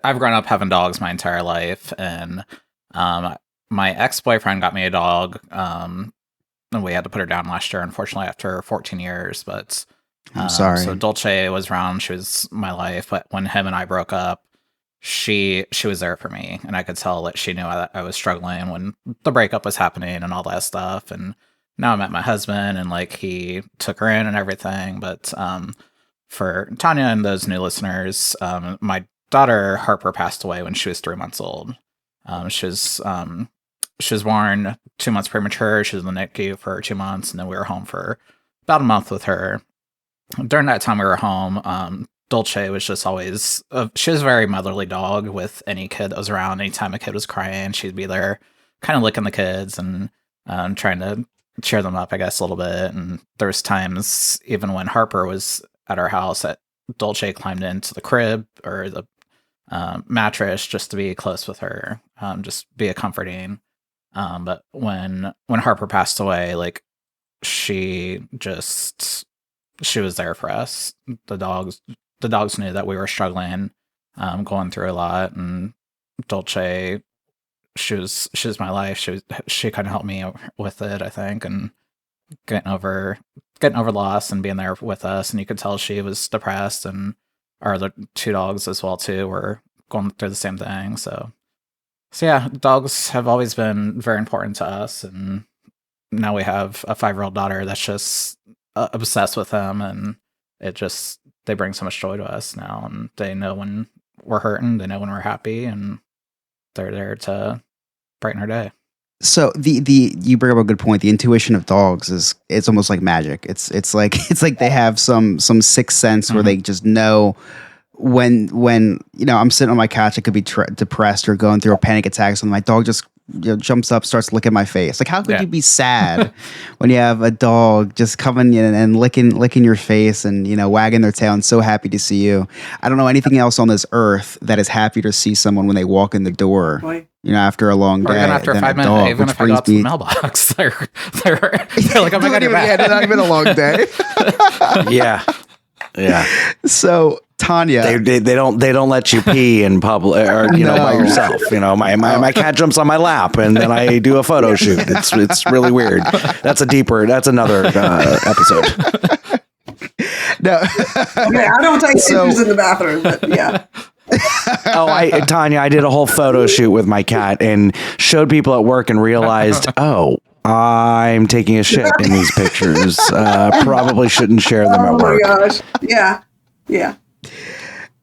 I've grown up having dogs my entire life, and my ex-boyfriend got me a dog. And we had to put her down last year, unfortunately, after 14 years. But I'm sorry. So Dolce was around; she was my life. But when him and I broke up, she was there for me, and I could tell that she knew I was struggling when the breakup was happening and all that stuff. And now I met my husband, and like he took her in and everything. But for Tonia and those new listeners, my daughter Harper passed away when she was 3 months old. She was born 2 months premature. She was in the NICU for 2 months, and then we were home for about a month with her. During that time we were home, Dolce was just always, she was a very motherly dog with any kid that was around. Anytime a kid was crying, she'd be there kind of licking the kids and trying to cheer them up, I guess, a little bit. And there was times, even when Harper was at our house, that Dolce climbed into the crib or the mattress just to be close with her, just be a comforting. But when Harper passed away, like she was there for us. The dogs knew that we were struggling, going through a lot, and Dolce, she was my life. She kind of helped me with it, I think, and getting over loss and being there with us. And you could tell she was depressed, and our other two dogs as well too were going through the same thing. So yeah, dogs have always been very important to us, and now we have a 5-year-old daughter that's just obsessed with them, and they bring so much joy to us now, and they know when we're hurting, they know when we're happy, and they're there to brighten our day. So you bring up a good point. The intuition of dogs it's almost like magic. It's like they have some sixth sense where they just know when I'm sitting on my couch, I could be depressed or going through a panic attack, so my dog just jumps up, starts licking my face. Like, how could you be sad when you have a dog just coming in and licking your face and wagging their tail and so happy to see you? I don't know anything else on this earth that is happy to see someone when they walk in the door. After a long day, or even after 5 minutes, even if I go out to the mailbox, they're like, "Oh my god, you're back." Not even a long day. Yeah. So Tanya. They don't let you pee in public or by No. yourself. My cat jumps on my lap and then I do a photo shoot. It's really weird. That's another episode. No. Okay, I don't take pictures in the bathroom, but yeah. Tanya, I did a whole photo shoot with my cat and showed people at work and realized, I'm taking a shit in these pictures. Probably shouldn't share them at work. Oh my gosh. Yeah.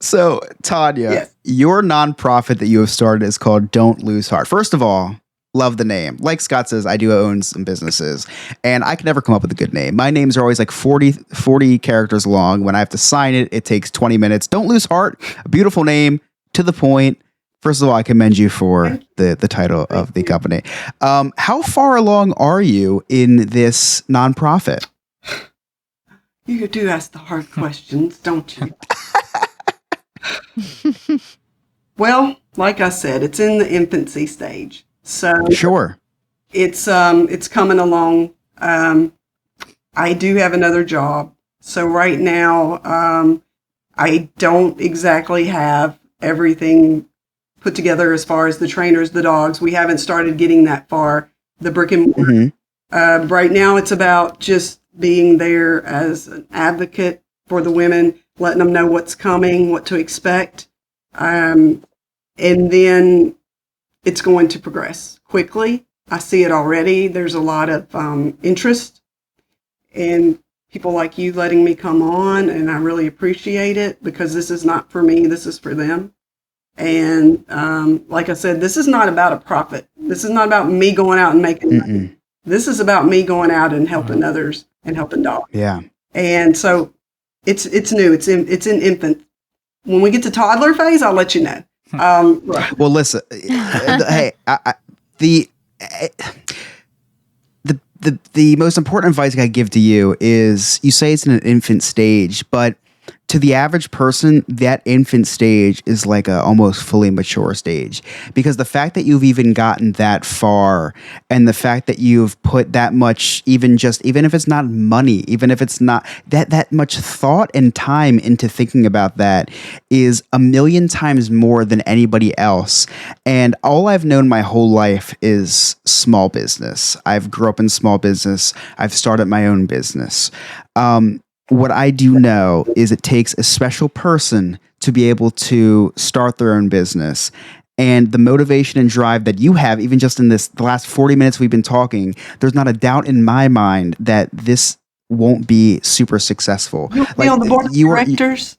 So, Tonya, Yes. your nonprofit that you have started is called Don't Lose Heart. First of all, love the name. Like Scott says, I do own some businesses, and I can never come up with a good name. My names are always like 40 characters long. When I have to sign it, it takes 20 minutes. Don't Lose Heart, a beautiful name, to the point. First of all, I commend you for the title of the company. How far along are you in this nonprofit? You do ask the hard questions, don't you? Well, like I said, it's in the infancy stage. So Sure. it's coming along. I do have another job. So right now, I don't exactly have everything put together as far as the trainers, the dogs. We haven't started getting that far. The brick and mortar. Right now, it's about just being there as an advocate for the women, letting them know what's coming, what to expect. And then it's going to progress quickly. I see it already. There's a lot of interest in people like you letting me come on, and I really appreciate it because this is not for me, this is for them. And like I said, this is not about a profit. This is not about me going out and making money. This is about me going out and helping others and helping dogs. Yeah. And so it's new. It's in infant. When we get to toddler phase, I'll let you know. Right. Well, listen. Hey, the most important advice I give to you is you say it's in an infant stage, but to the average person, that infant stage is like a almost fully mature stage, because the fact that you've even gotten that far and the fact that you've put that much, even if it's not money, even if it's not that much thought and time into thinking about that is a million times more than anybody else. And all I've known my whole life is small business. I've grew up in small business. I've started my own business. What I do know is it takes a special person to be able to start their own business. And the motivation and drive that you have, even just in the last 40 minutes we've been talking, there's not a doubt in my mind that this won't be super successful. You'll be on the board of directors.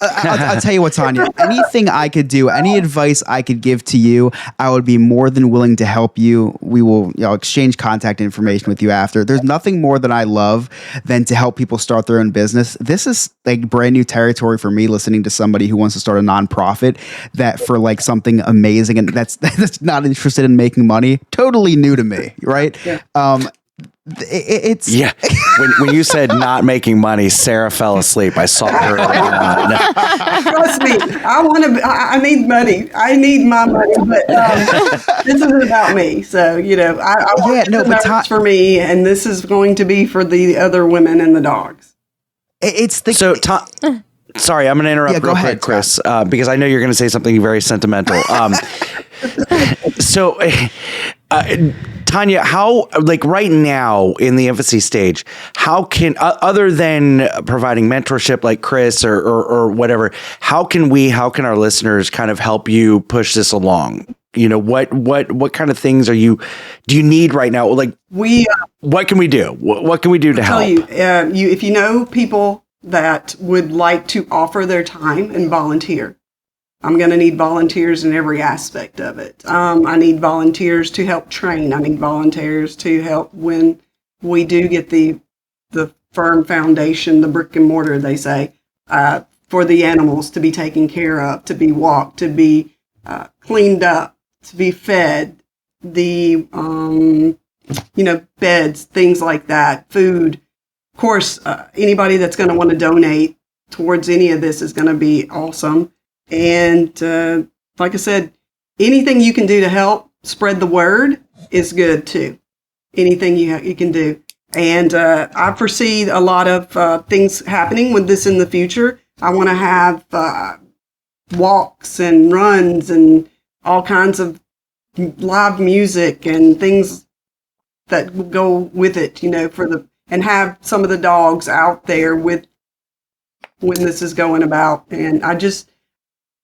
I'll tell you what, Tonya, anything I could do, any advice I could give to you, I would be more than willing to help you. We will exchange contact information with you after. There's nothing more that I love than to help people start their own business. This is like brand new territory for me, listening to somebody who wants to start a nonprofit that for like something amazing and that's not interested in making money. Totally new to me, right? Yeah. It's when you said not making money, Sarah fell asleep. I saw her. Trust me, I need money. I need my money, but this isn't about me. So I want it for me, and this is going to be for the other women and the dogs. Sorry, I'm going to interrupt real quick, Chris, because I know you're going to say something very sentimental. Tonya, how, like right now in the infancy stage, how can, other than providing mentorship like Chris or whatever, how can our listeners kind of help you push this along? What kind of things do you need right now? Like what can we do? What can we do to help? Tell you, if you know people that would like to offer their time and volunteer, I'm going to need volunteers in every aspect of it. I need volunteers to help train. I need volunteers to help when we do get the firm foundation, the brick and mortar, they say, for the animals to be taken care of, to be walked, to be cleaned up, to be fed, the, beds, things like that, food. Of course, anybody that's going to want to donate towards any of this is going to be awesome. And like I said, anything you can do to help spread the word is good too. Anything you can do. And I foresee a lot of things happening with this in the future. I want to have walks and runs and all kinds of live music and things that go with it, and have some of the dogs out there with when this is going about. And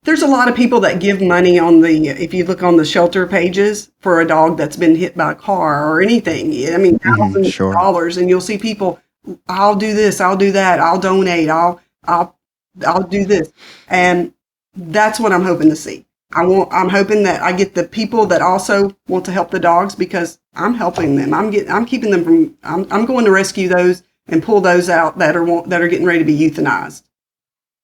there's a lot of people that give money if you look on the shelter pages for a dog that's been hit by a car or anything. I mean, thousands of dollars, and you'll see people, I'll do this, I'll do that, I'll donate, I'll do this. And that's what I'm hoping to see. I'm hoping that I get the people that also want to help the dogs, because I'm helping them. I'm keeping them from. I'm going to rescue those and pull those out that are getting ready to be euthanized.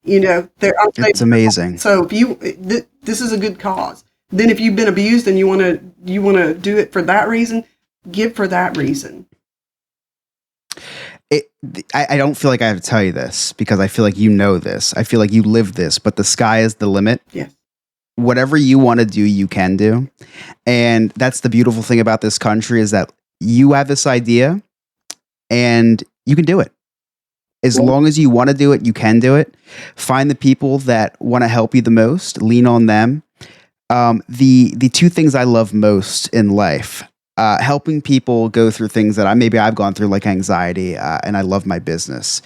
It's amazing. So if this is a good cause. Then if you've been abused and you want to do it for that reason, give for that reason. I don't feel like I have to tell you this, because I feel like you know this. I feel like you live this, but the sky is the limit. Yes. Whatever you want to do, you can do. And that's the beautiful thing about this country, is that you have this idea and you can do it. As long as you want to do it, you can do it. Find the people that want to help you the most, lean on them. The two things I love most in life, helping people go through things that I've gone through, like anxiety, and I love my business.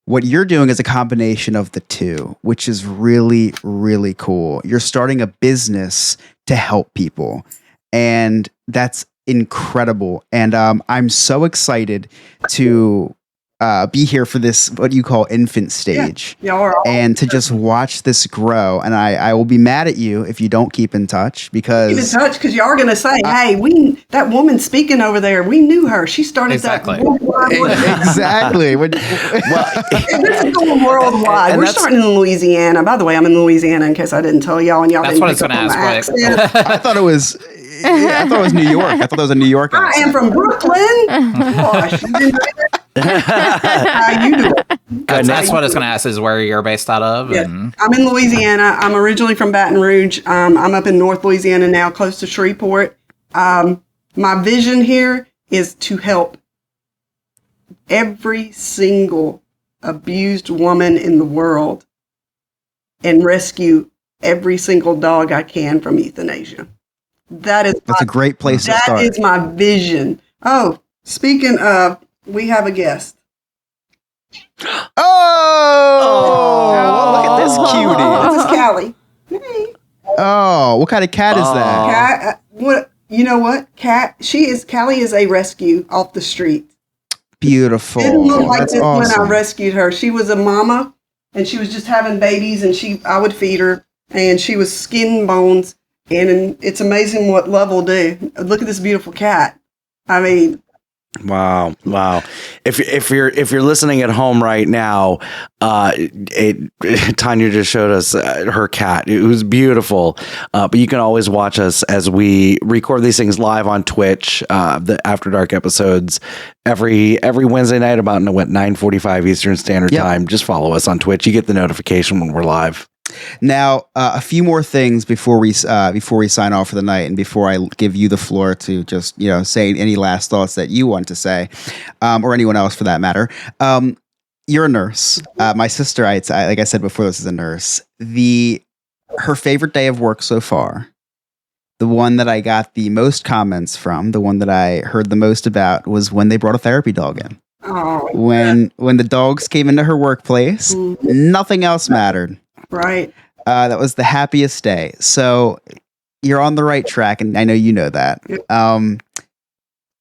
What you're doing is a combination of the two, which is really, really cool. You're starting a business to help people, and that's incredible. And I'm so excited to be here for this, what you call infant stage, and to just watch this grow. And I will be mad at you if you don't keep in touch, because you are going to say, hey, that woman speaking over there, we knew her. She started that. Exactly. This is going worldwide. We're starting in Louisiana. By the way, I'm in Louisiana, in case I didn't tell y'all, and y'all That's didn't what I was pick going up to on ask. my accent. I thought it was New York. I thought it was a New York I accent. am from Brooklyn. Gosh, you didn't know that? How you doing? That's what I was going to ask, is where you're based out of. Yes. And I'm in Louisiana. I'm originally from Baton Rouge. I'm up in North Louisiana now, close to Shreveport. My vision here is to help every single abused woman in the world and rescue every single dog I can from euthanasia. That's a great place to start. That is my vision. Oh, speaking of, we have a guest. Oh, look at this cutie. This is Callie. Hey. Oh, what kind of cat is that? Cat, you know what? Callie is a rescue off the street. Beautiful. Didn't look like That's this awesome. when I rescued her. She was a mama, and she was just having babies, and I would feed her, and she was skin and bones, and it's amazing what love will do. Look at this beautiful cat. I mean, Wow. If you're listening at home right now, Tonia just showed us her cat. It was beautiful. But you can always watch us as we record these things live on Twitch. The After Dark episodes every Wednesday night about 9:45 Eastern Standard Time. Just follow us on Twitch. You get the notification when we're live. Now, a few more things before we sign off for the night, and before I give you the floor to just say any last thoughts that you want to say, or anyone else for that matter. You're a nurse. My sister, like I said before, this is a nurse. Her favorite day of work so far, the one that I got the most comments from, the one that I heard the most about, was when they brought a therapy dog in. oh, When the dogs came into her workplace, nothing else mattered. right. That was the happiest day. So you're on the right track, and I know you know that.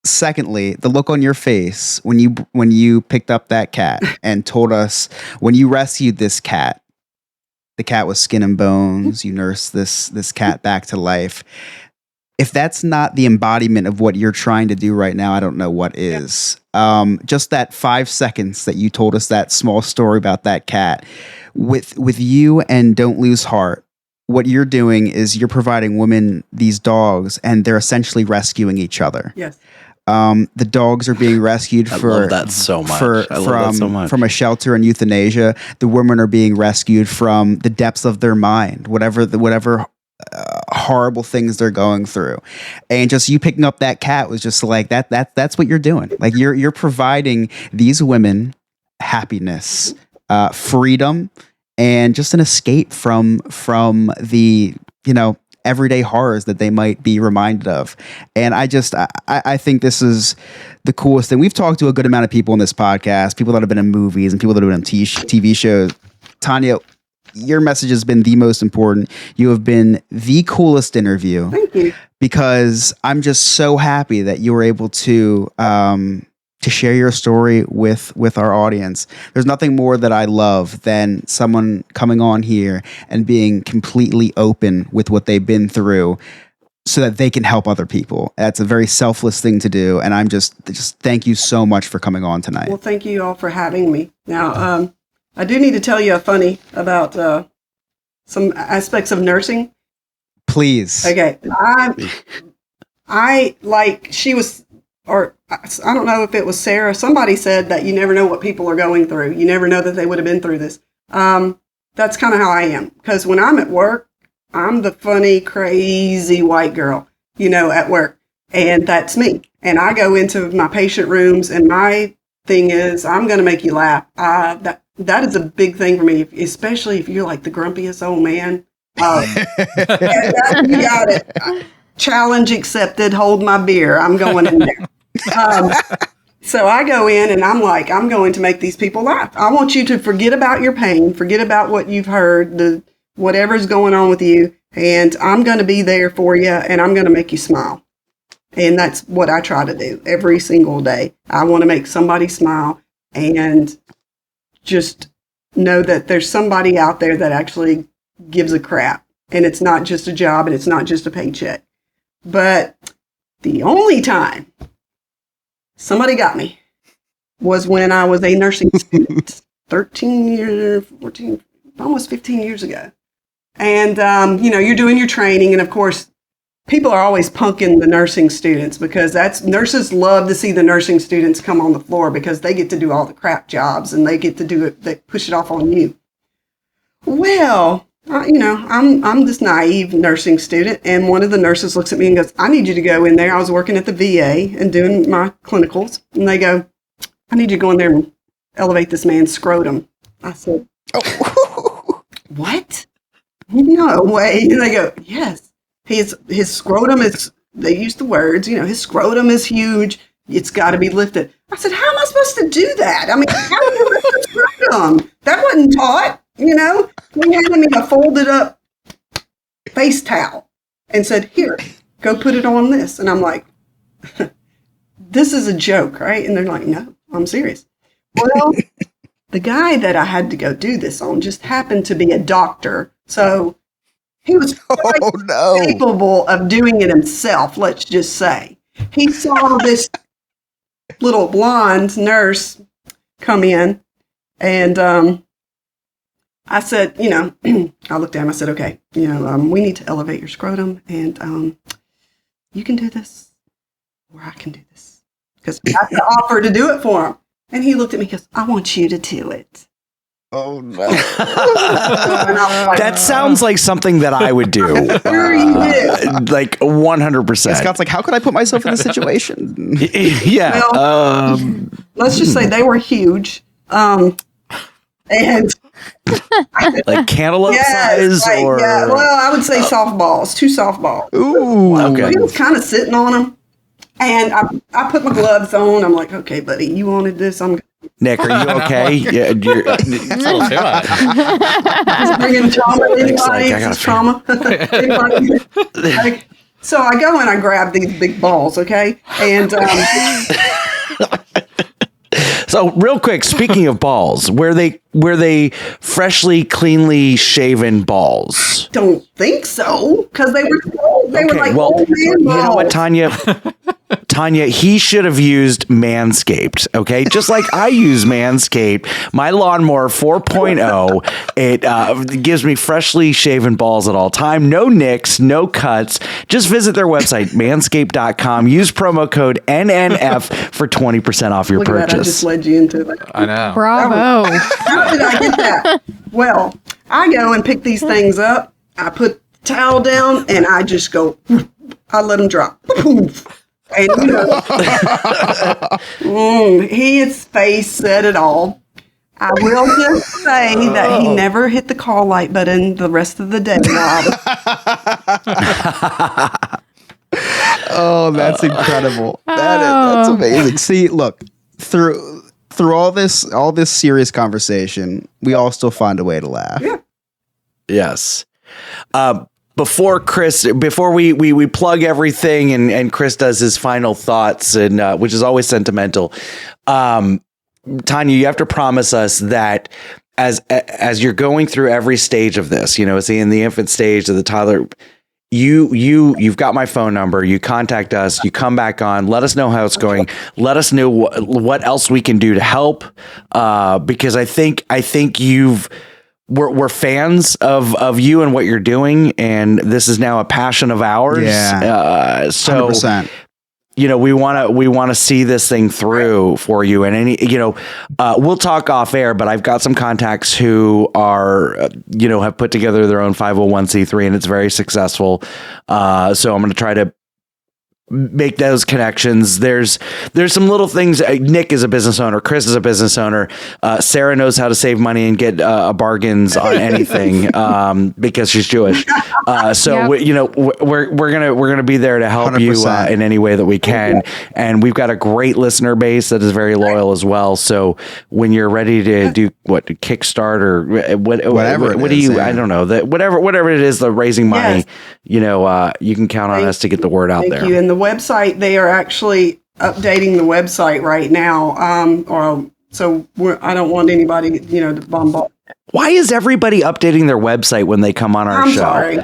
Secondly, the look on your face when you picked up that cat and told us when you rescued this cat, the cat was skin and bones. You nursed this cat back to life. If that's not the embodiment of what you're trying to do right now, I don't know what is. Just that 5 seconds that you told us that small story about that cat, with you and Don't Lose Heart, what you're doing is you're providing women these dogs, and they're essentially rescuing each other. Yes. The dogs are being rescued I love that so much. From a shelter in euthanasia. The women are being rescued from the depths of their mind, whatever horrible things they're going through. And just you picking up that cat was just like that's what you're doing. Like you're providing these women happiness, freedom, and just an escape from the, everyday horrors that they might be reminded of. And I think this is the coolest thing. We've talked to a good amount of people in this podcast, people that have been in movies and people that have been on TV shows. Tonia, your message has been the most important. You have been the coolest interview. Thank you. Because I'm just so happy that you were able to share your story with our audience. There's nothing more that I love than someone coming on here and being completely open with what they've been through so that they can help other people. That's a very selfless thing to do. And I'm just thank you so much for coming on tonight. Well, thank you all for having me. Now, I do need to tell you a funny about some aspects of nursing. Please. Okay. I like she was, or I don't know if it was Sarah. Somebody said that you never know what people are going through. You never know that they would have been through this. That's kind of how I am. Because when I'm at work, I'm the funny, crazy white girl, at work. And that's me. And I go into my patient rooms and my thing is, I'm going to make you laugh. That is a big thing for me, especially if you're like the grumpiest old man. You got it. Challenge accepted. Hold my beer. I'm going in there. So I go in and I'm like, I'm going to make these people laugh. I want you to forget about your pain, forget about what you've heard, whatever's going on with you, and I'm going to be there for you, and I'm going to make you smile. And that's what I try to do every single day. I want to make somebody smile and just know that there's somebody out there that actually gives a crap, and it's not just a job and it's not just a paycheck. But the only time somebody got me was when I was a nursing student 13 years, 14, almost 15 years ago. And, you're doing your training. And of course, people are always punking the nursing students because nurses love to see the nursing students come on the floor because they get to do all the crap jobs and they get to do it. They push it off on you. Well, I'm this naive nursing student, and one of the nurses looks at me and goes, I need you to go in there. I was working at the VA and doing my clinicals, and they go, I need you to go in there and elevate this man's scrotum. I said, what? No way. And they go, yes, his scrotum is, they use the words, his scrotum is huge. It's got to be lifted. I said, how am I supposed to do that? I mean, how do you lift the scrotum? That wasn't taught. They handed me a folded up face towel and said, here, go put it on this. And I'm like, this is a joke, right? And they're like, no, I'm serious. Well, the guy that I had to go do this on just happened to be a doctor. So he was capable of doing it himself, let's just say. He saw this little blonde nurse come in and, I said, I looked at him, I said, okay, we need to elevate your scrotum and you can do this or I can do this. Because I had to offer to do it for him. And he looked at me and goes, I want you to do it. Oh, no. That sounds like something that I would do. Sure you did. Like 100%. Scott's like, how could I put myself in this situation? Yeah. Well, let's just say they were huge. And like cantaloupe size or yeah, well, I would say softballs, 2 softballs. Ooh, okay. He was kind of sitting on them, and I put my gloves on. I'm like, okay, buddy, you wanted this. I'm Nick, are you okay? Yeah, It's a little too much. bringing trauma. Nick's like, Anybody? I gotta This is trauma. Anybody? So I go and I grab these big balls, okay, and So real quick, speaking of balls, were they freshly, cleanly shaven balls? don't think so because they were like old man balls. You know what, Tonia, he should have used Manscaped, okay? Just like I use Manscaped, my lawnmower 4.0, it gives me freshly shaven balls at all time. No nicks, no cuts. Just visit their website, manscaped.com. Use promo code NNF for 20% off your Look at that, I purchase. just led you into it. I know. Bravo. How did I get that? Well, I go and pick these things up. I put towel down, and I just go, I let him drop. And his face said it all. I will just say that he never hit the call light button the rest of the day. Oh, that's incredible. That's amazing. See, look, through all this serious conversation, we all still find a way to laugh. Yeah. Yes. Before we plug everything and Chris does his final thoughts, and which is always sentimental. Tonia, you have to promise us that as you're going through every stage of this, see in the infant stage, to the toddler, you've got my phone number. You contact us. You come back on. Let us know how it's going. Let us know what else we can do to help. Because I think we're fans of you and what you're doing, and this is now a passion of ours. Yeah, so 100%. We want to see this thing through for you. And we'll talk off air, but I've got some contacts who are, have put together their own 501c3, and it's very successful. So I'm going to try to make those connections. There's some little things. Nick is a business owner. Chris is a business owner. Sarah knows how to save money and get bargains on anything because she's Jewish. So Yep. we're gonna be there to help 100%. you in any way that we can. And we've got a great listener base that is very loyal as well. So when you're ready to do Kickstart or Whatever what it do is, you? yeah. I don't know that whatever it is, the raising money. Yes. You can count on us to get the word out Thank there. you. And the website, they are actually updating the website right now. I don't want anybody, to bombard. Why is everybody updating their website when they come on our I'm show? sorry.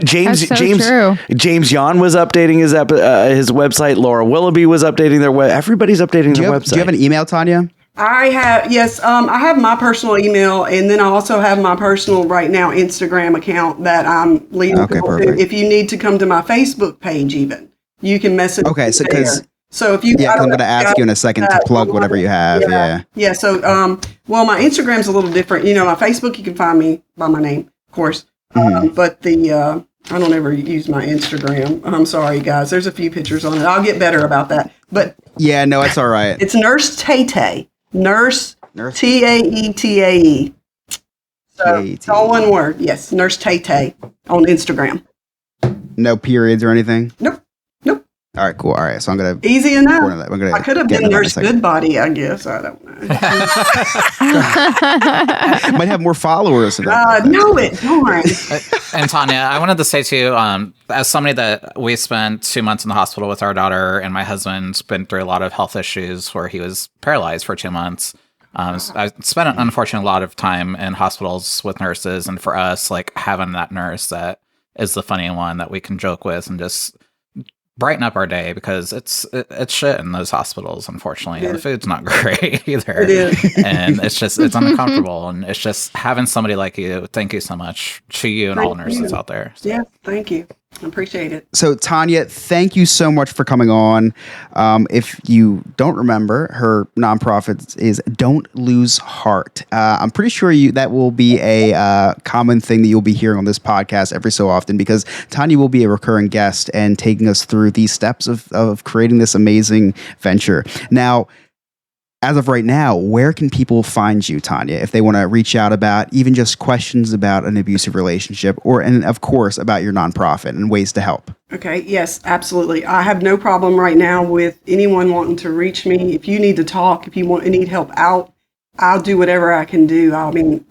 James That's so true. James Yon was updating his website. Laura Willoughby was updating their web. Everybody's updating their website. Do you have an email, Tonia? I have, yes, I have my personal email, and then I also have my personal right now Instagram account that I'm leading. Okay, people to. perfect. If you need to come to my Facebook page, even you can message. Okay, me so there. 'cause- So if you, Yeah, 'cause I'm going to ask you in a second to plug whatever you have. Yeah. Yeah. So, well, my Instagram's a little different. My Facebook, you can find me by my name, of course. But I don't ever use my Instagram. I'm sorry, guys. There's a few pictures on it. I'll get better about that. But Yeah, no, it's all right. it's Nurse Tay. Nurse Nurse- Taetae. So it's all one word. Yes, Nurse Tay on Instagram. No periods or anything? Nope. All right, cool. All right, so I'm going to... Easy enough. I I could have been Nurse Goodbody, I guess. I don't know. Might have more followers. No, it don't. And Tonia, I wanted to say to you, as somebody that we spent 2 months in the hospital with our daughter, and my husband's been through a lot of health issues where he was paralyzed for 2 months. I spent an unfortunate lot of time in hospitals with nurses, and for us, having that nurse that is the funny one that we can joke with and just brighten up our day, because it's shit in those hospitals, unfortunately. The food's not great either. It is. And it's uncomfortable, and it's just having somebody like you. Thank you so much to you and all nurses out there. So. Yeah, thank you. I appreciate it. So, Tonia, thank you so much for coming on. If you don't remember, her nonprofit is Don't Lose Heart. I'm pretty sure that will be a common thing that you'll be hearing on this podcast every so often, because Tonia will be a recurring guest and taking us through these steps of creating this amazing venture. Now, as of right now, where can people find you, Tonia, if they want to reach out about even just questions about an abusive relationship, and of course about your nonprofit and ways to help? Okay, yes, absolutely. I have no problem right now with anyone wanting to reach me. If you need to talk, if you need help out, I'll do whatever I can do. I mean,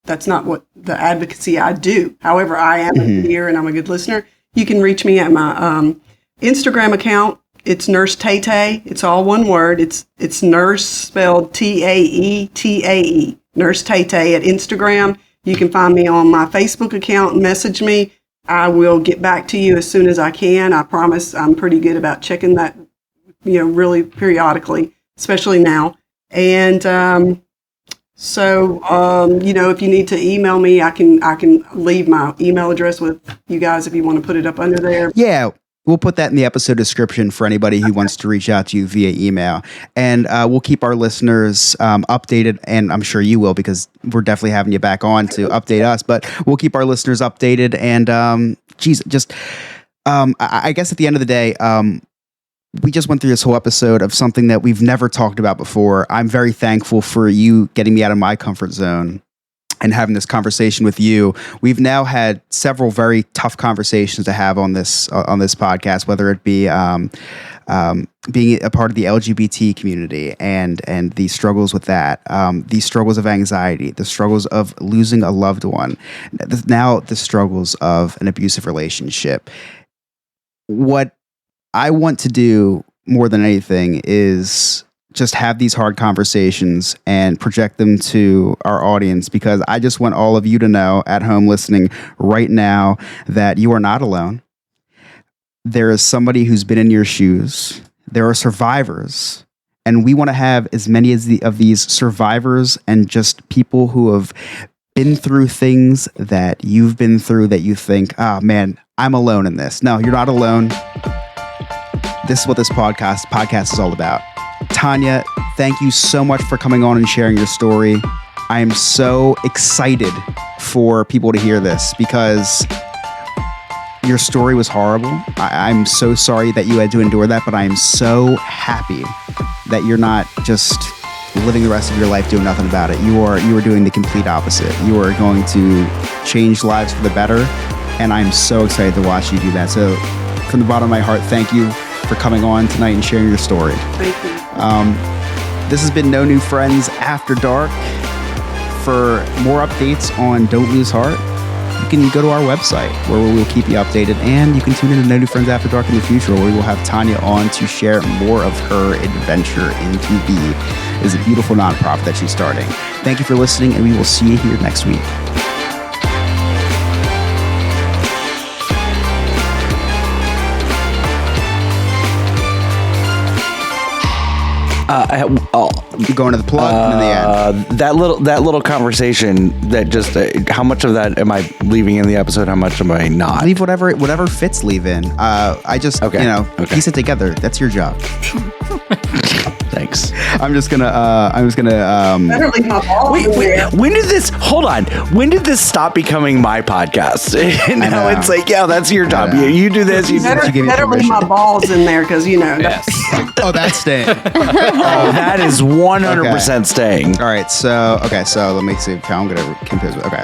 that's not what the advocacy I do. However, I am here and I'm a good listener. You can reach me at my Instagram account. It's Nurse Tay. It's all one word. It's nurse spelled Taetae. Nurse Tay at Instagram. You can find me on my Facebook account and message me. I will get back to you as soon as I can. I promise. I'm pretty good about checking that, really periodically, especially now. And if you need to email me, I can leave my email address with you guys if you want to put it up under there. Yeah, We'll put that in the episode description for anybody who wants to reach out to you via email. And we'll keep our listeners updated, and I'm sure you will, because we're definitely having you back on to update us. But we'll keep our listeners updated. And I guess at the end of the day, we just went through this whole episode of something that we've never talked about before. I'm very thankful for you getting me out of my comfort zone and having this conversation with you. We've now had several very tough conversations to have on this podcast, whether it be being a part of the LGBT community and the struggles with that, the struggles of anxiety, the struggles of losing a loved one, now the struggles of an abusive relationship. What I want to do more than anything is just have these hard conversations and project them to our audience, because I just want all of you to know at home listening right now that you are not alone. There is somebody who's been in your shoes. There are survivors, and we want to have as many of these survivors and just people who have been through things that you've been through that you think, oh man, I'm alone in this. No, you're not alone. This is what this podcast is all about. Tonia, thank you so much for coming on and sharing your story. I am so excited for people to hear this, because your story was horrible. I'm so sorry that you had to endure that, but I am so happy that you're not just living the rest of your life doing nothing about it. You are doing the complete opposite. You are going to change lives for the better, and I'm so excited to watch you do that. So from the bottom of my heart, thank you for coming on tonight and sharing your story. Thank you. This has been No New Friends After Dark. For more updates on Don't Lose Heart, you can go to our website where we will keep you updated, and you can tune in to No New Friends After Dark in the future, where we will have Tonia on to share more of her adventure in TV. It is a beautiful nonprofit that she's starting. Thank you for listening, and we will see you here next week. You go into the plug and then the end. That little conversation that just how much of that am I leaving in the episode? How much am I not? Leave whatever fits. Leave in. I just piece it together. That's your job. Thanks. I'm just gonna. Better leave my balls Wait, in there. when did this? Hold on. When did this stop becoming my podcast? Now it's like, yeah, that's your job. You do this. You do Better, this. better leave my balls in there, because Yes. Oh, that's staying. Oh, that is 100% staying. All right. So let me see. I'm gonna compose. Okay.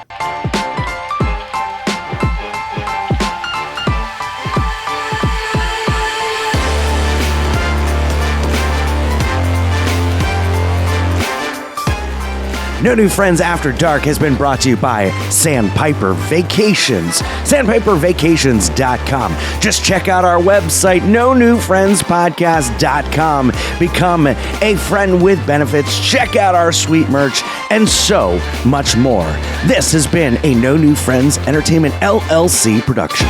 No New Friends After Dark has been brought to you by Sandpiper Vacations. SandpiperVacations.com. Just check out our website, nonewfriendspodcast.com. Become a friend with benefits. Check out our sweet merch and so much more. This has been a No New Friends Entertainment LLC production.